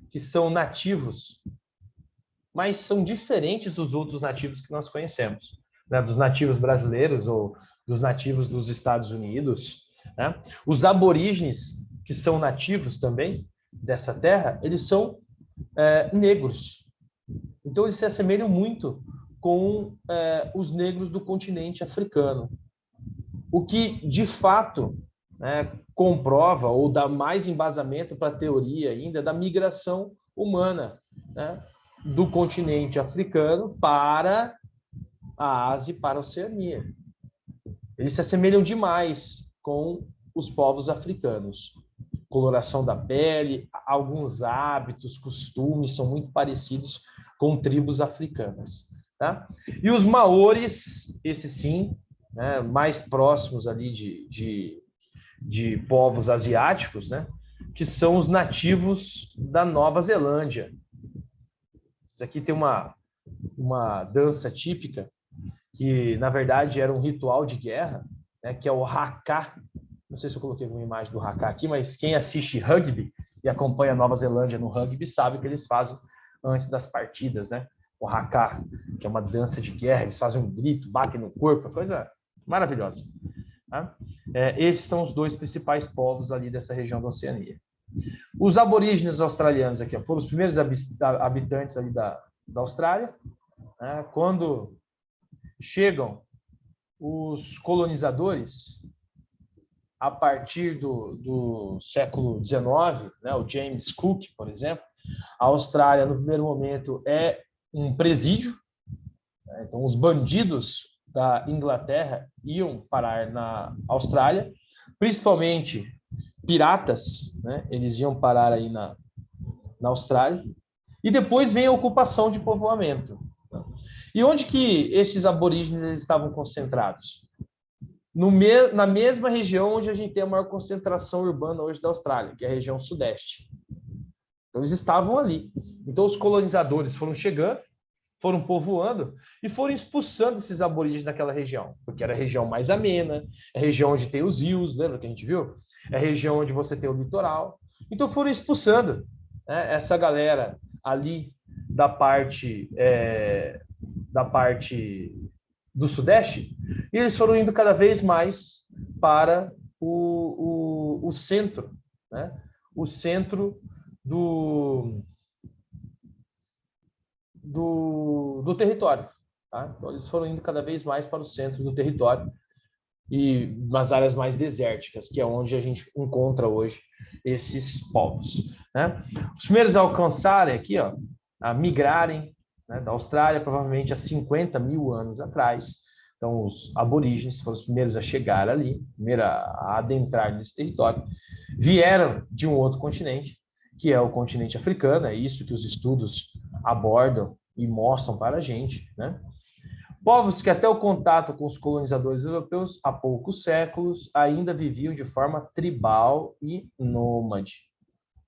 que são nativos, mas são diferentes dos outros nativos que nós conhecemos, né? Dos nativos brasileiros ou dos nativos dos Estados Unidos. né? Os aborígenes, que são nativos também dessa terra, eles são negros. Então, eles se assemelham muito com os negros do continente africano. O que, de fato, né, comprova ou dá mais embasamento para a teoria ainda da migração humana, né, do continente africano para a Ásia e para a Oceania. Eles se assemelham demais com os povos africanos. Coloração da pele, alguns hábitos, costumes são muito parecidos com tribos africanas. Tá? E os maores, esses sim, né, mais próximos ali de povos asiáticos, né, que são os nativos da Nova Zelândia. Isso aqui tem uma dança típica que, na verdade, era um ritual de guerra, né, que é o haka. Não sei se eu coloquei alguma imagem do haka aqui, mas quem assiste rugby e acompanha a Nova Zelândia no rugby sabe que eles fazem antes das partidas, né? O haka, que é uma dança de guerra, eles fazem um grito, batem no corpo, coisa maravilhosa. Tá? Esses são os dois principais povos ali dessa região da Oceania. Os aborígenes australianos aqui, foram os primeiros habitantes ali da Austrália. Né? Quando chegam os colonizadores, a partir do século XIX, né, o James Cook, por exemplo, a Austrália, no primeiro momento, é um presídio. Né? Então, os bandidos da Inglaterra iam parar na Austrália, principalmente piratas, né? Eles iam parar aí na Austrália. E depois vem a ocupação de povoamento. E onde que esses aborígenes eles estavam concentrados? Na mesma região onde a gente tem a maior concentração urbana hoje da Austrália, que é a região sudeste. Então, eles estavam ali. Então, os colonizadores foram chegando, foram povoando e foram expulsando esses aborígenes daquela região, porque era a região mais amena, é a região onde tem os rios, lembra que a gente viu? É a região onde você tem o litoral. Então, foram expulsando, né, essa galera ali da parte do Sudeste, e eles foram indo cada vez mais para o centro, né? O centro do território. Tá? Então, eles foram indo cada vez mais para o centro do território e nas áreas mais desérticas, que é onde a gente encontra hoje esses povos. Né? Os primeiros a alcançarem aqui, ó, a migrarem, né, da Austrália, provavelmente há 50 mil anos atrás. Então, os aborígenes foram os primeiros a chegar ali, primeiro a adentrar nesse território. Vieram de um outro continente, que é o continente africano, é isso que os estudos abordam e mostram para a gente. Né? Povos que até o contato com os colonizadores europeus, há poucos séculos, ainda viviam de forma tribal e nômade.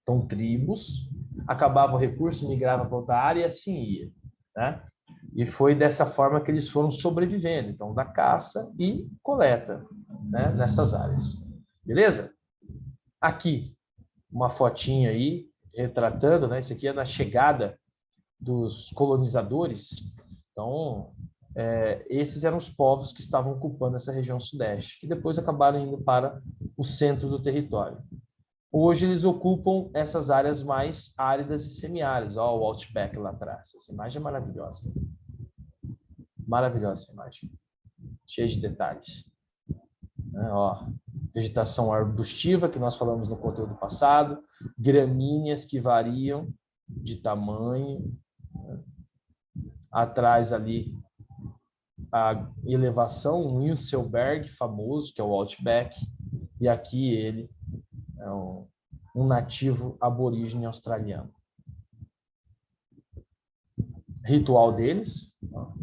Então, tribos acabavam o recurso, migravam para outra área e assim ia. Né? E foi dessa forma que eles foram sobrevivendo, então, da caça e coleta, né, nessas áreas. Beleza? Aqui, uma fotinha aí, retratando, né? Isso aqui é na chegada dos colonizadores. Então, esses eram os povos que estavam ocupando essa região sudeste, que depois acabaram indo para o centro do território. Hoje eles ocupam essas áreas mais áridas e semiáridas. Olha o Outback lá atrás. Essa imagem é maravilhosa. Maravilhosa essa imagem. Cheia de detalhes. Ó, vegetação arbustiva, que nós falamos no conteúdo passado. Gramíneas que variam de tamanho. Atrás ali a elevação, um Ilsenberg famoso, que é o Outback. E aqui ele é um nativo aborígene australiano. Ritual deles, ó,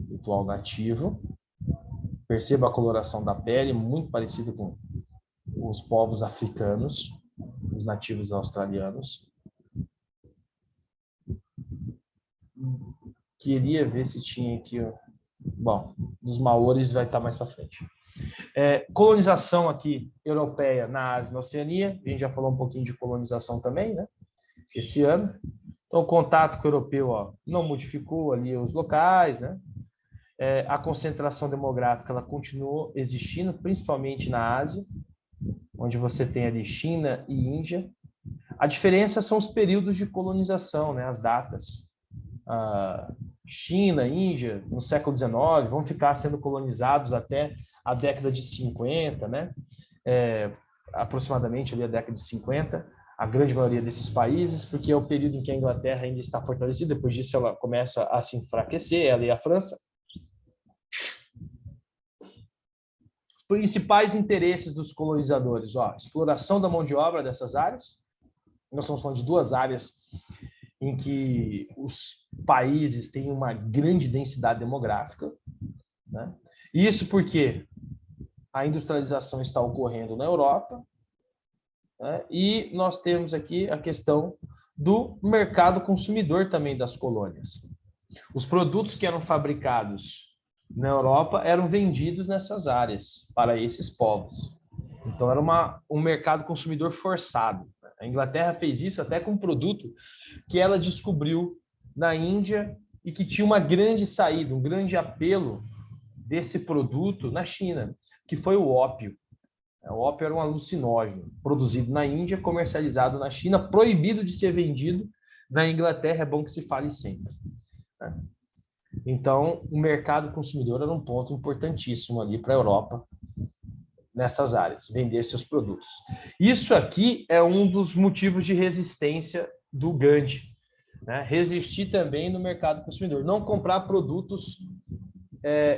ritual nativo. Perceba a coloração da pele, muito parecido com os povos africanos, os nativos australianos. Queria ver se tinha aqui, ó. Bom, dos maores vai estar mais para frente. Colonização aqui europeia na Ásia e na Oceania. A gente já falou um pouquinho de colonização também, né? Esse ano. Então, o contato com o europeu, ó, não modificou ali os locais, né? A concentração demográfica ela continuou existindo, principalmente na Ásia, onde você tem ali China e Índia. A diferença são os períodos de colonização, né? As datas. China, Índia, no século XIX, vão ficar sendo colonizados até a década de 50, né? Aproximadamente ali a década de 50, a grande maioria desses países, porque é o período em que a Inglaterra ainda está fortalecida, depois disso ela começa a se enfraquecer, ela e a França. Os principais interesses dos colonizadores, exploração da mão de obra dessas áreas. Nós estamos falando de duas áreas em que os países têm uma grande densidade demográfica, né? Isso porque a industrialização está ocorrendo na Europa, né? E nós temos aqui a questão do mercado consumidor também das colônias. Os produtos que eram fabricados na Europa eram vendidos nessas áreas para esses povos. Então era um mercado consumidor forçado. A Inglaterra fez isso até com um produto que ela descobriu na Índia e que tinha uma grande saída, um grande apelo desse produto na China, que foi o ópio. O ópio era um alucinógeno, produzido na Índia, comercializado na China, proibido de ser vendido na Inglaterra, é bom que se fale sempre. Então, o mercado consumidor era um ponto importantíssimo ali para a Europa, nessas áreas, vender seus produtos. Isso aqui é um dos motivos de resistência do Gandhi, né? Resistir também no mercado consumidor, não comprar produtos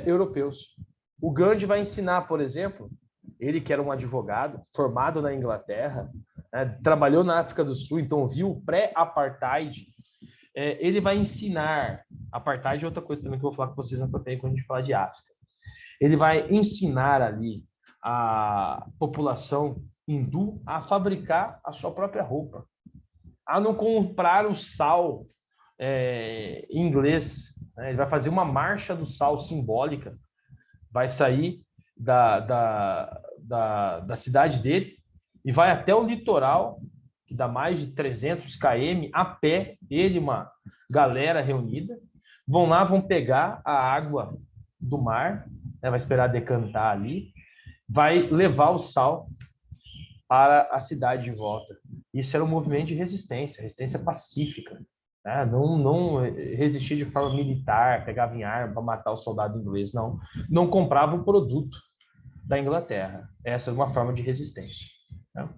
europeus. O Gandhi vai ensinar, por exemplo, ele que era um advogado, formado na Inglaterra, né, trabalhou na África do Sul, então viu o pré-apartheid, ele vai ensinar, apartheid é outra coisa também que eu vou falar com vocês na proteína quando a gente falar de África. Ele vai ensinar ali a população hindu a fabricar a sua própria roupa, a não comprar o sal inglês, né? Ele vai fazer uma marcha do sal simbólica, vai sair da cidade dele e vai até o litoral, que dá mais de 300 km, a pé, ele e uma galera reunida, vão lá, vão pegar a água do mar, né? Vai esperar decantar ali, vai levar o sal para a cidade de volta. Isso era um movimento de resistência pacífica, né? Não resistir de forma militar, pegava em arma para matar o soldado inglês, não comprava o produto da Inglaterra. Essa era uma forma de resistência, né?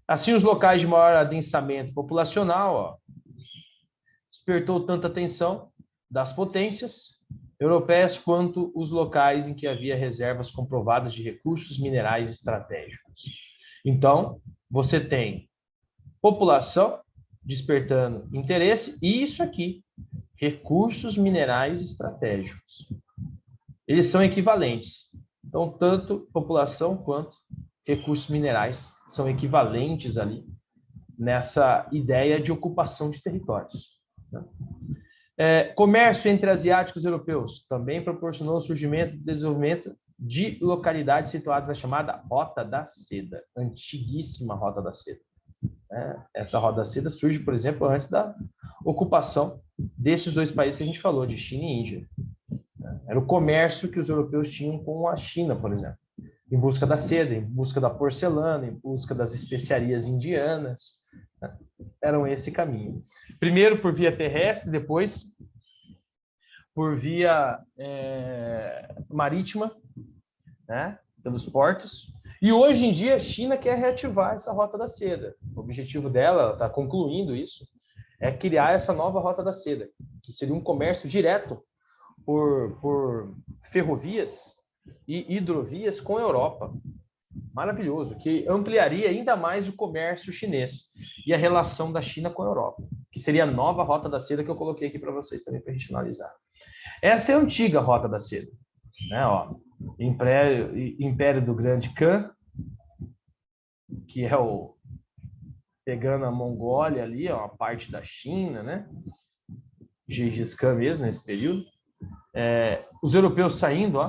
Assim, os locais de maior adensamento populacional despertou tanta atenção das potências europeias quanto os locais em que havia reservas comprovadas de recursos minerais estratégicos. Então, você tem população despertando interesse e isso aqui, recursos minerais estratégicos. Eles são equivalentes. Então, tanto população quanto recursos minerais são equivalentes ali nessa ideia de ocupação de territórios, né? Comércio entre asiáticos e europeus também proporcionou o surgimento e desenvolvimento de localidades situadas na chamada Rota da Seda, antiguíssima Rota da Seda. Essa Rota da Seda surge, por exemplo, antes da ocupação desses dois países que a gente falou, de China e Índia. Era o comércio que os europeus tinham com a China, por exemplo, em busca da seda, em busca da porcelana, em busca das especiarias indianas, né? Eram esse caminho. Primeiro por via terrestre, depois por via marítima, né? Pelos portos. E hoje em dia a China quer reativar essa Rota da Seda. O objetivo dela, ela está concluindo isso, é criar essa nova Rota da Seda, que seria um comércio direto por ferrovias e hidrovias com a Europa. Maravilhoso, que ampliaria ainda mais o comércio chinês e a relação da China com a Europa, que seria a nova Rota da Seda que eu coloquei aqui para vocês também para a gente analisar. Essa é a antiga Rota da Seda, né? Império do Grande Khan, que é pegando a Mongólia ali, a parte da China, né? Gengis Khan mesmo nesse período. Os europeus saindo,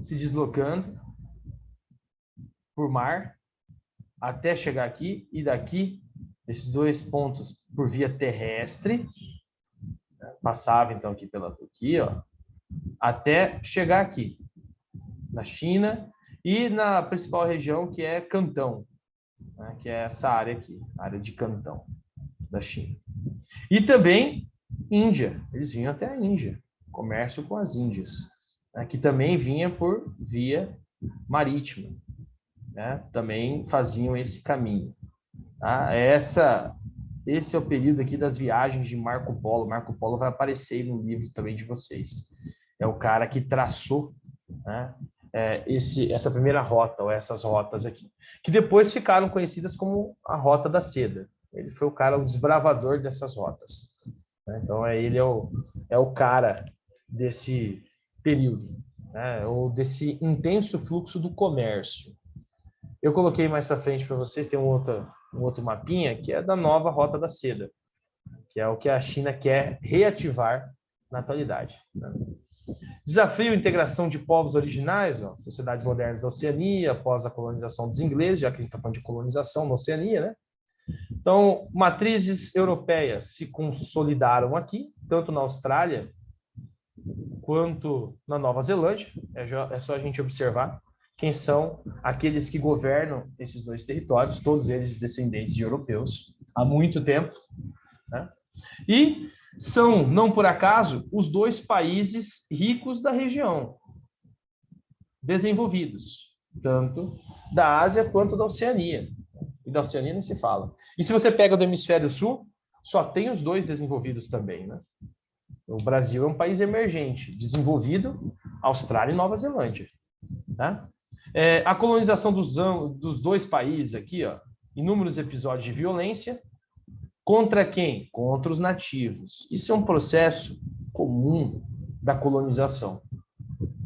se deslocando por mar até chegar aqui, e daqui, esses dois pontos por via terrestre, né? Passava então aqui pela Turquia, até chegar aqui, na China, e na principal região que é Cantão, né, que é essa área aqui, a área de Cantão da China. E também Índia, eles vinham até a Índia, comércio com as Índias, né, que também vinha por via marítima, né, também faziam esse caminho. Tá? Esse é o período aqui das viagens de Marco Polo. Marco Polo vai aparecer no livro também de vocês. É o cara que traçou, né, essa primeira rota, ou essas rotas aqui, que depois ficaram conhecidas como a Rota da Seda. Ele foi o desbravador dessas rotas. Né? Então, ele é o cara desse período, né, ou desse intenso fluxo do comércio. Eu coloquei mais para frente para vocês, tem um outro mapinha, que é da nova Rota da Seda, que é o que a China quer reativar na atualidade. Né? Desafio e integração de povos originais, ó, sociedades modernas da Oceania, após a colonização dos ingleses, já que a gente está falando de colonização na Oceania, né? Então, matrizes europeias se consolidaram aqui, tanto na Austrália quanto na Nova Zelândia. É só a gente observar quem são aqueles que governam esses dois territórios, todos eles descendentes de europeus, há muito tempo. Né? E são, não por acaso, os dois países ricos da região, desenvolvidos, tanto da Ásia quanto da Oceania. E da Oceania nem se fala. E se você pega do hemisfério sul, só tem os dois desenvolvidos também. Né? O Brasil é um país emergente, desenvolvido, Austrália e Nova Zelândia. Tá? A colonização dos dois países aqui, ó, inúmeros episódios de violência. Contra quem? Contra os nativos. Isso é um processo comum da colonização.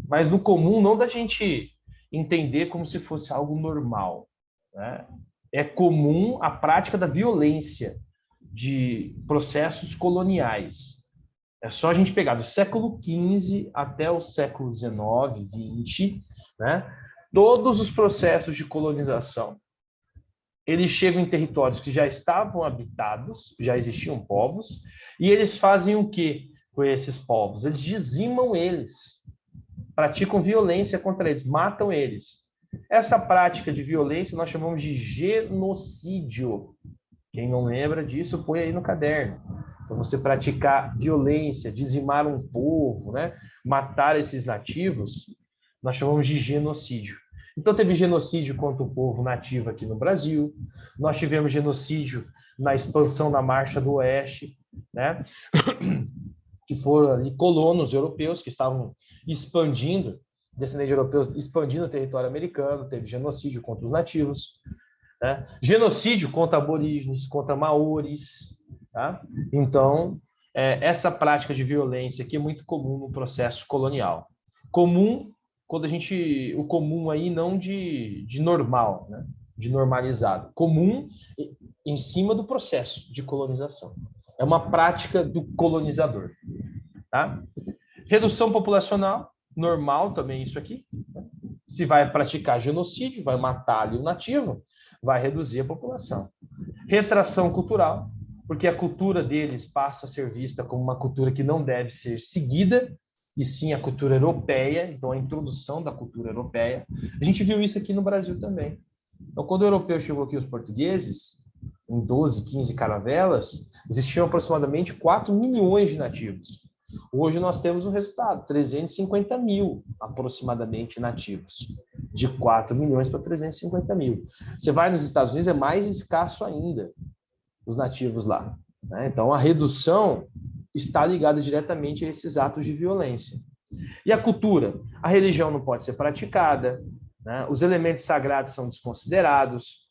Mas no comum, não da gente entender como se fosse algo normal. Né? É comum a prática da violência de processos coloniais. É só a gente pegar do século XV até o século XIX, XX, né? Todos os processos de colonização, eles chegam em territórios que já estavam habitados, já existiam povos, e eles fazem o quê com esses povos? Eles dizimam eles, praticam violência contra eles, matam eles. Essa prática de violência nós chamamos de genocídio. Quem não lembra disso, põe aí no caderno. Então, você praticar violência, dizimar um povo, né? Matar esses nativos, nós chamamos de genocídio. Então, teve genocídio contra o povo nativo aqui no Brasil, nós tivemos genocídio na expansão da Marcha do Oeste, né? Que foram ali colonos europeus que estavam expandindo, descendentes europeus expandindo o território americano, teve genocídio contra os nativos, né? Genocídio contra aborígenes, contra maores. Tá? Então, essa prática de violência aqui é muito comum no processo colonial. Comum, quando o comum aí não de normal, né? De normalizado. Comum em cima do processo de colonização. É uma prática do colonizador. Tá? Redução populacional, normal também isso aqui. Né? Se vai praticar genocídio, vai matar ali o nativo, vai reduzir a população. Retração cultural, porque a cultura deles passa a ser vista como uma cultura que não deve ser seguida, e sim a cultura europeia, então a introdução da cultura europeia. A gente viu isso aqui no Brasil também. Então, quando o europeu chegou aqui, os portugueses, em 12, 15 caravelas, existiam aproximadamente 4 milhões de nativos. Hoje nós temos um resultado, 350 mil aproximadamente nativos. De 4 milhões para 350 mil. Você vai nos Estados Unidos, é mais escasso ainda, os nativos lá. Né? Então, a redução está ligada diretamente a esses atos de violência. E a cultura? A religião não pode ser praticada, né? Os elementos sagrados são desconsiderados,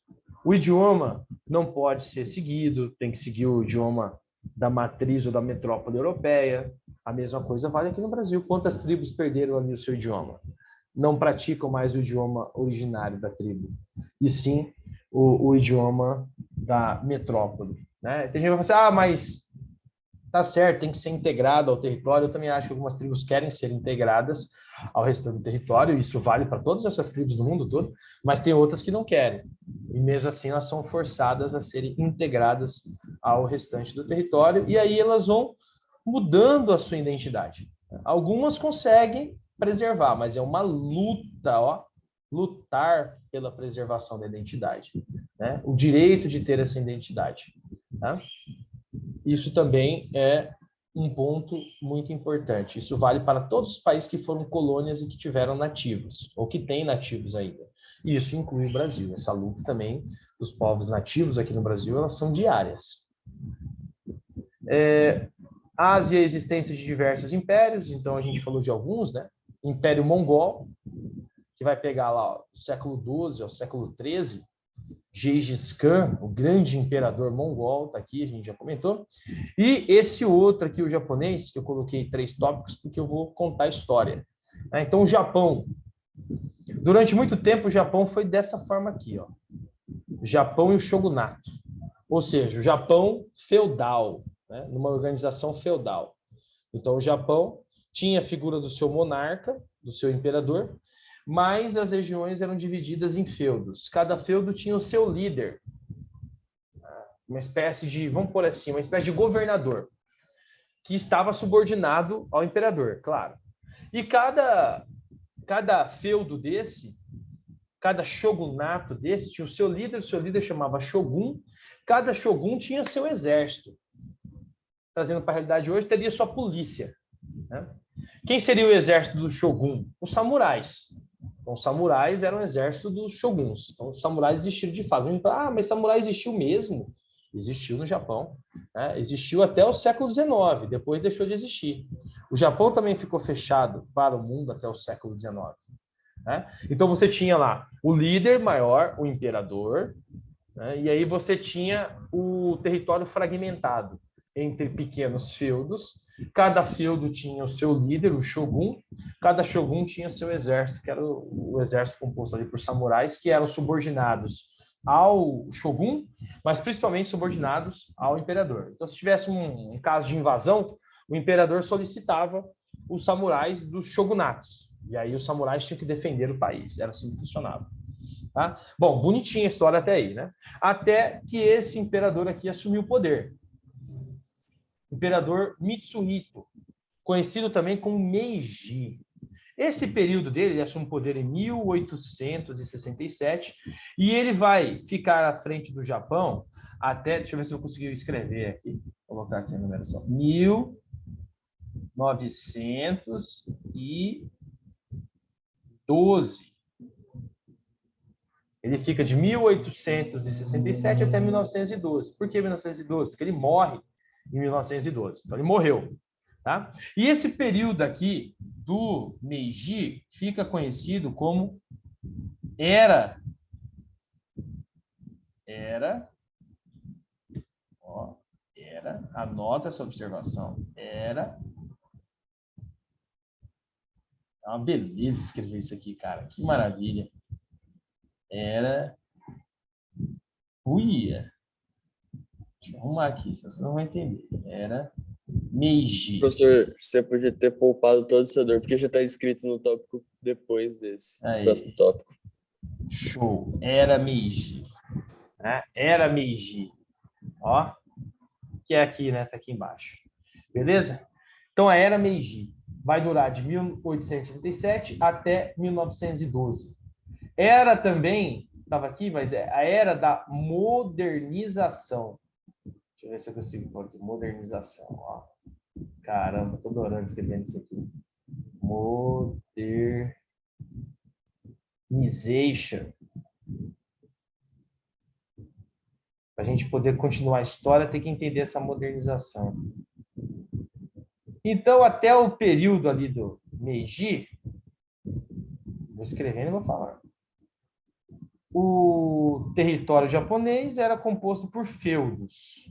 o idioma não pode ser seguido, tem que seguir o idioma da matriz ou da metrópole europeia. A mesma coisa vale aqui no Brasil. Quantas tribos perderam ali o seu idioma? Não praticam mais o idioma originário da tribo, e sim o idioma da metrópole. Né? Tem gente que vai falar assim, mas tá certo, tem que ser integrado ao território. Eu também acho que algumas tribos querem ser integradas ao restante do território, e isso vale para todas essas tribos no mundo todo, mas tem outras que não querem. E mesmo assim elas são forçadas a serem integradas ao restante do território, e aí elas vão mudando a sua identidade. Algumas conseguem preservar, mas é uma luta, ó, lutar pela preservação da identidade, né? O direito de ter essa identidade. Tá? Isso também é um ponto muito importante. Isso vale para todos os países que foram colônias e que tiveram nativos, ou que têm nativos ainda. E isso inclui o Brasil. Essa luta também dos povos nativos aqui no Brasil, elas são diárias. Ásia, a existência de diversos impérios, então a gente falou de alguns, né? Império Mongol, que vai pegar lá ó, do século XII ao século XIII, Gengis Khan, o grande imperador mongol, está aqui, a gente já comentou. E esse outro aqui, o japonês, que eu coloquei 3 tópicos, porque eu vou contar a história. Então, o Japão. Durante muito tempo, o Japão foi dessa forma aqui, ó. Japão e o shogunato. Ou seja, o Japão feudal, né? Numa organização feudal. Então, o Japão tinha a figura do seu monarca, do seu imperador, mas as regiões eram divididas em feudos. Cada feudo tinha o seu líder. Uma espécie de, vamos pôr assim, uma espécie de governador, que estava subordinado ao imperador, claro. E cada feudo desse, cada shogunato desse, tinha o seu líder chamava Shogun, cada Shogun tinha seu exército. Trazendo para a realidade hoje, teria sua polícia. Né? Quem seria o exército do Shogun? Os samurais. Então, os samurais eram o exército dos shoguns. Então, os samurais existiram de fato. Mas samurai existiu mesmo? Existiu no Japão. Né? Existiu até o século XIX, depois deixou de existir. O Japão também ficou fechado para o mundo até o século XIX. Né? Então, você tinha lá o líder maior, o imperador, né? E aí você tinha o território fragmentado entre pequenos feudos. Cada feudo tinha o seu líder, o shogun. Cada shogun tinha seu exército, que era o exército composto ali por samurais, que eram subordinados ao shogun, mas principalmente subordinados ao imperador. Então, se tivesse um caso de invasão, o imperador solicitava os samurais dos shogunatos. E aí os samurais tinham que defender o país. Era assim que funcionava. Tá? Bom, bonitinha a história até aí, né? Até que esse imperador aqui assumiu o poder. Imperador Mitsuhito, conhecido também como Meiji. Esse período dele, ele assume o poder em 1867 e ele vai ficar à frente do Japão até, deixa eu ver se eu consegui escrever aqui, vou colocar aqui a numeração, 1912. Ele fica de 1867 até 1912. Por que 1912? Porque ele morre em 1912. Então, ele morreu. Tá? E esse período aqui do Meiji fica conhecido como Era. Anota essa observação. Era. É uma beleza escrever isso aqui, cara. Que maravilha. Era. Uia. Deixa eu arrumar aqui, senão você não vai entender. Era Meiji. Professor, você podia ter poupado todo o seu dor, porque já está escrito no tópico depois desse. Aí. Próximo tópico. Show. Era Meiji. Né? Era Meiji. Ó. Que é aqui, né? Tá aqui embaixo. Beleza? Então, a Era Meiji vai durar de 1867 até 1912. Era também, estava aqui, mas é a Era da Modernização. Deixa eu ver se eu consigo pôr aqui. Modernização. Ó. Caramba, tô adorando escrevendo isso aqui. Modernization. Para a gente poder continuar a história, tem que entender essa modernização. Então, até o período ali do Meiji, vou escrevendo e vou falar. O território japonês era composto por feudos.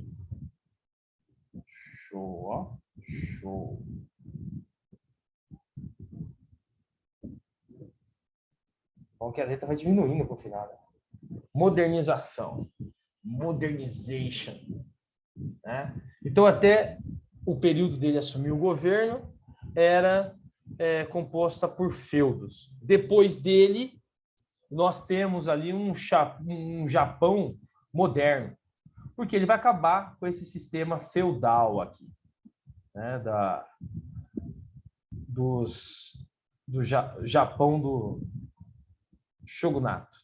Show, ó. Show. Bom que a letra vai diminuindo para o final. Né? Modernização. Modernization. Né? Então, até o período dele assumir o governo era composta por feudos. Depois dele, nós temos ali um Japão moderno, porque ele vai acabar com esse sistema feudal aqui, né, do Japão shogunato.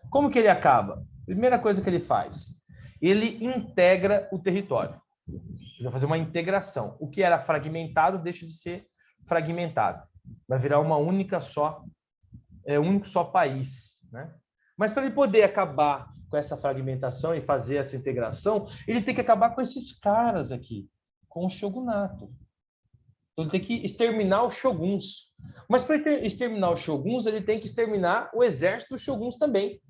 Como que ele acaba? Primeira coisa que ele faz, ele integra o território. Ele vai fazer uma integração. O que era fragmentado deixa de ser fragmentado. Vai virar uma única só, um único só país, né? Mas para ele poder acabar com essa fragmentação e fazer essa integração, ele tem que acabar com esses caras aqui, com o shogunato. Então ele tem que exterminar os shoguns. Mas para exterminar os shoguns, ele tem que exterminar o exército dos shoguns também,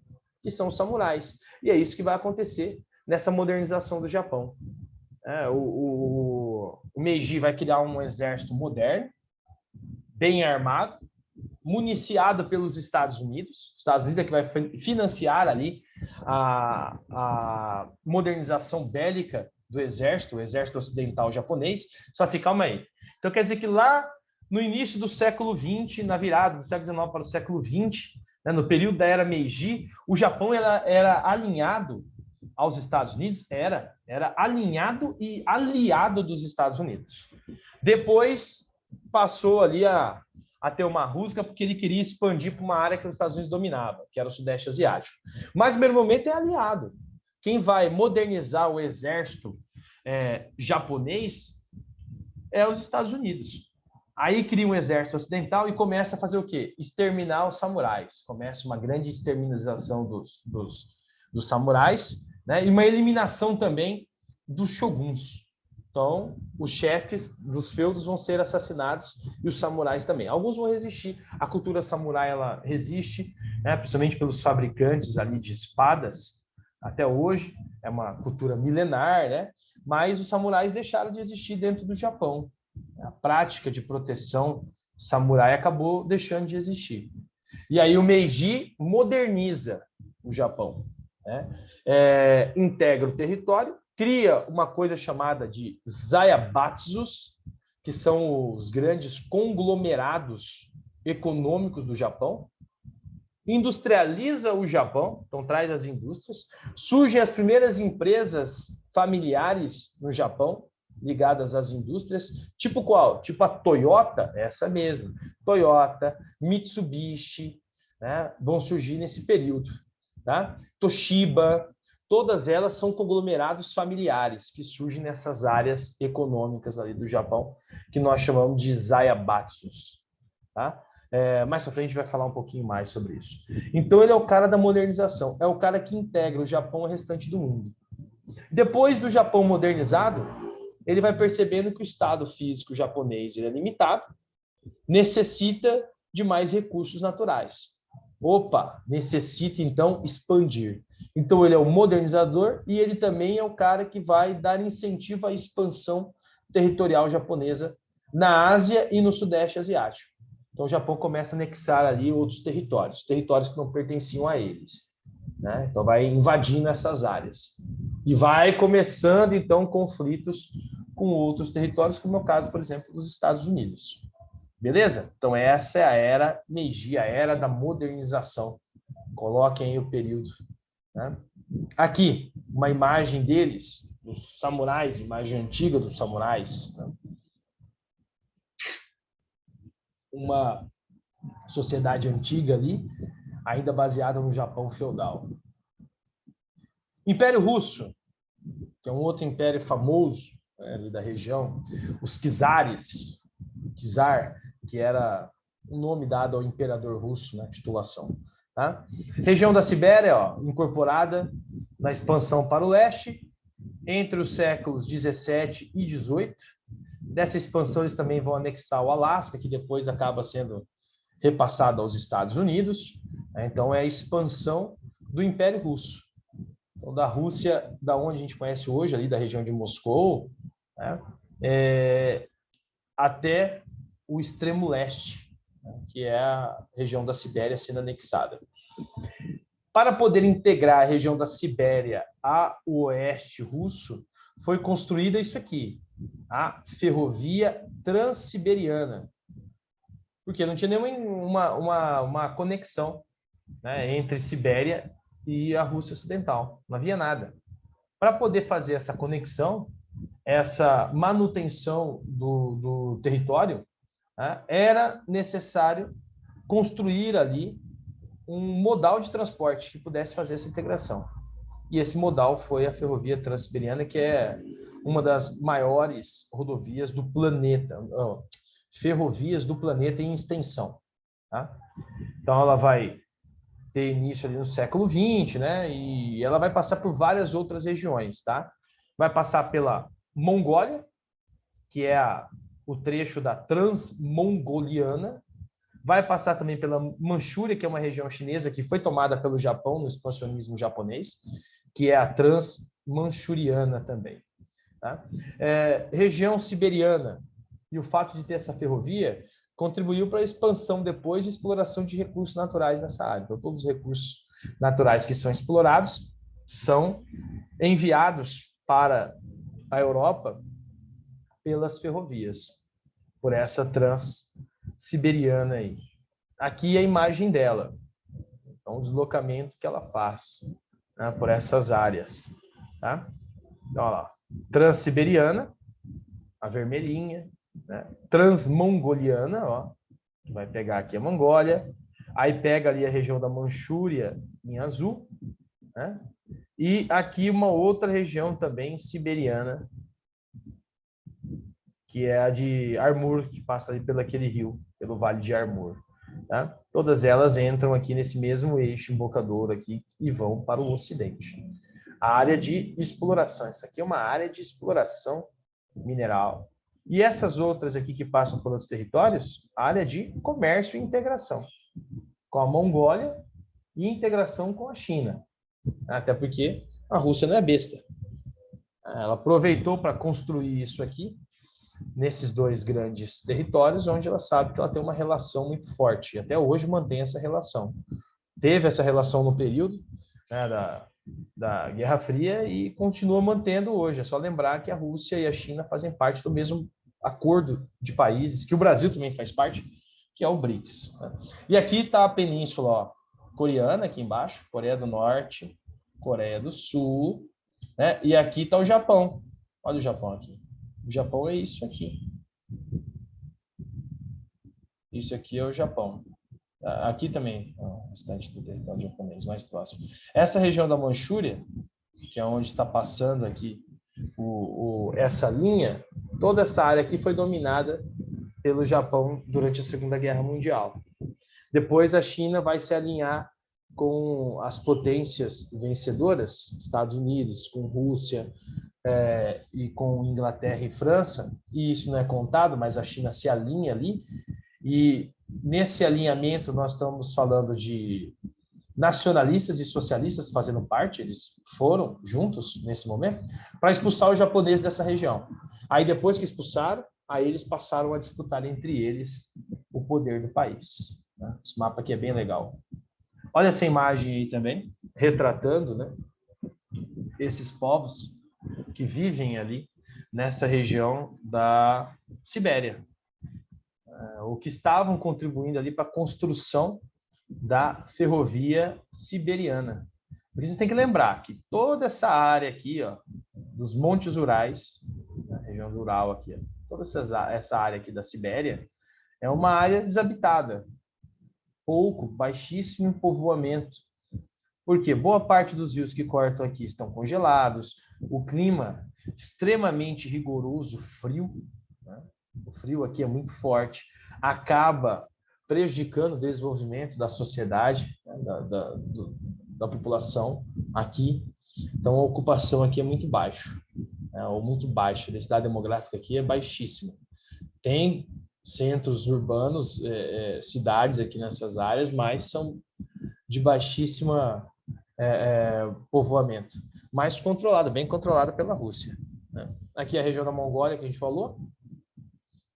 que são os samurais. E é isso que vai acontecer nessa modernização do Japão. O Meiji vai criar um exército moderno, bem armado, municiado pelos Estados Unidos. Os Estados Unidos é que vai financiar ali a modernização bélica do exército, o exército ocidental japonês. Só assim, calma aí. Então quer dizer que lá no início do século XX, na virada do século XIX para o século XX, né, no período da era Meiji, o Japão era alinhado aos Estados Unidos, era alinhado e aliado dos Estados Unidos. Depois passou ali a ter uma rusga porque ele queria expandir para uma área que os Estados Unidos dominavam, que era o Sudeste Asiático. Mas, no primeiro momento, é aliado. Quem vai modernizar o exército japonês é os Estados Unidos. Aí cria um exército ocidental e começa a fazer o quê? Exterminar os samurais. Começa uma grande exterminização dos samurais, né? E uma eliminação também dos shoguns. Então, os chefes dos feudos vão ser assassinados e os samurais também. Alguns vão resistir. A cultura samurai ela resiste, né? Principalmente pelos fabricantes ali de espadas. Até hoje é uma cultura milenar, né? Mas os samurais deixaram de existir dentro do Japão. A prática de proteção samurai acabou deixando de existir. E aí o Meiji moderniza o Japão, né? Integra o território, cria uma coisa chamada de zaibatsus, que são os grandes conglomerados econômicos do Japão, industrializa o Japão, então traz as indústrias, surgem as primeiras empresas familiares no Japão, ligadas às indústrias, tipo qual? Tipo a Toyota, essa mesmo, Toyota, Mitsubishi, né, vão surgir nesse período, tá? Toshiba, todas elas são conglomerados familiares que surgem nessas áreas econômicas ali do Japão, que nós chamamos de zaibatsus, tá? Mais pra frente a gente vai falar um pouquinho mais sobre isso. Então ele é o cara da modernização, é o cara que integra o Japão ao restante do mundo. Depois do Japão modernizado, ele vai percebendo que o estado físico japonês ele é limitado, necessita de mais recursos naturais. Opa, necessita então expandir. Então ele é o modernizador e ele também é o cara que vai dar incentivo à expansão territorial japonesa na Ásia e no Sudeste Asiático. Então o Japão começa a anexar ali outros territórios que não pertenciam a eles, né? Então vai invadindo essas áreas. E vai começando então conflitos com outros territórios, como é o caso, por exemplo, dos Estados Unidos. Beleza? Então essa é a era Meiji, a era da modernização. Coloquem aí o período, né? Aqui, uma imagem deles, dos samurais, imagem antiga dos samurais, né? Uma sociedade antiga ali, ainda baseada no Japão feudal. Império Russo, que é um outro império famoso, né, ali da região, os czares, czar, que era o nome dado ao imperador russo na titulação. Tá? Região da Sibéria, ó, incorporada na expansão para o leste, entre os séculos 17 e 18. Dessa expansão, eles também vão anexar o Alasca, que depois acaba sendo repassado aos Estados Unidos. Então, é a expansão do Império Russo. Então, da Rússia, da onde a gente conhece hoje, ali da região de Moscou, né, até o extremo leste, né, que é a região da Sibéria sendo anexada. Para poder integrar a região da Sibéria ao oeste russo, foi construída isso aqui, a ferrovia Transiberiana, porque não tinha nenhuma uma conexão, né, entre Sibéria e a Rússia Ocidental, não havia nada. Para poder fazer essa conexão, essa manutenção do território, né, era necessário construir ali um modal de transporte que pudesse fazer essa integração. E esse modal foi a ferrovia Transiberiana, que é uma das maiores rodovias do planeta, ferrovias do planeta em extensão. Tá? Então, ela vai ter início ali no século XX, né? E ela vai passar por várias outras regiões, tá? Vai passar pela Mongólia, que é o trecho da Transmongoliana. Vai passar também pela Manchúria, que é uma região chinesa que foi tomada pelo Japão no expansionismo japonês, que é a Transmanchuriana também. Tá? Região siberiana. E o fato de ter essa ferrovia contribuiu para a expansão depois e exploração de recursos naturais nessa área. Então, todos os recursos naturais que são explorados são enviados para a Europa pelas ferrovias, por essa Transiberiana aí. Aqui é a imagem dela. Então, o deslocamento que ela faz, né, por essas áreas. Tá? Então, olha lá. Transiberiana, a vermelhinha, né? Transmongoliana, ó, que vai pegar aqui a Mongólia, aí pega ali a região da Manchúria em azul, né? E aqui uma outra região também siberiana, que é a de Amur, que passa ali pelo aquele rio, pelo Vale de Amur. Tá? Todas elas entram aqui nesse mesmo eixo embocador aqui e vão para o ocidente. A área de exploração, essa aqui é uma área de exploração mineral. E essas outras aqui que passam pelos territórios, área de comércio e integração, com a Mongólia e integração com a China. Até porque a Rússia não é besta. Ela aproveitou para construir isso aqui, nesses dois grandes territórios, onde ela sabe que ela tem uma relação muito forte. E até hoje mantém essa relação. Teve essa relação no período, né, da Guerra Fria e continua mantendo hoje. É só lembrar que a Rússia e a China fazem parte do mesmo acordo de países, que o Brasil também faz parte, que é o BRICS. Né? E aqui está a península, ó, coreana, aqui embaixo, Coreia do Norte, Coreia do Sul, né? E aqui está o Japão. Olha o Japão aqui. O Japão é isso aqui. Isso aqui é o Japão. Aqui também, o restante do território japonês, mais próximo. Essa região da Manchúria, que é onde está passando aqui essa linha, toda essa área aqui foi dominada pelo Japão durante a Segunda Guerra Mundial. Depois a China vai se alinhar com as potências vencedoras, Estados Unidos, com Rússia, e com Inglaterra e França, e isso não é contado, mas a China se alinha ali, e nesse alinhamento nós estamos falando de nacionalistas e socialistas fazendo parte, eles foram juntos nesse momento, para expulsar os japoneses dessa região. Aí depois que expulsaram, aí eles passaram a disputar entre eles o poder do país. Né? Esse mapa aqui é bem legal. Olha essa imagem aí também, retratando, né, esses povos que vivem ali nessa região da Sibéria, o que estavam contribuindo ali para a construção da ferrovia siberiana. Porque vocês têm que lembrar que toda essa área aqui, ó, dos Montes Urais, na região rural aqui, ó, toda essa área aqui da Sibéria, é uma área desabitada, pouco, baixíssimo povoamento. Porque boa parte dos rios que cortam aqui estão congelados, o clima extremamente rigoroso, frio, né? O frio aqui é muito forte, acaba prejudicando o desenvolvimento da sociedade, né? da população aqui. Então, a ocupação aqui é muito baixa, né? Ou muito baixa. A densidade demográfica aqui é baixíssima. Tem centros urbanos, cidades aqui nessas áreas, mas são de baixíssima povoamento, mais controlada, bem controlada pela Rússia. Né? Aqui é a região da Mongólia que a gente falou,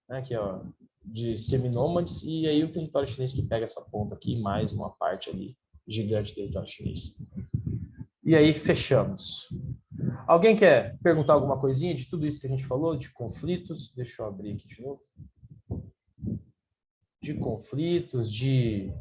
né? Aqui, ó, de seminômades, e aí o território chinês que pega essa ponta aqui, mais uma parte ali, gigante do território chinês. E aí fechamos. Alguém quer perguntar alguma coisinha de tudo isso que a gente falou, de conflitos? Deixa eu abrir aqui de novo. De conflitos, de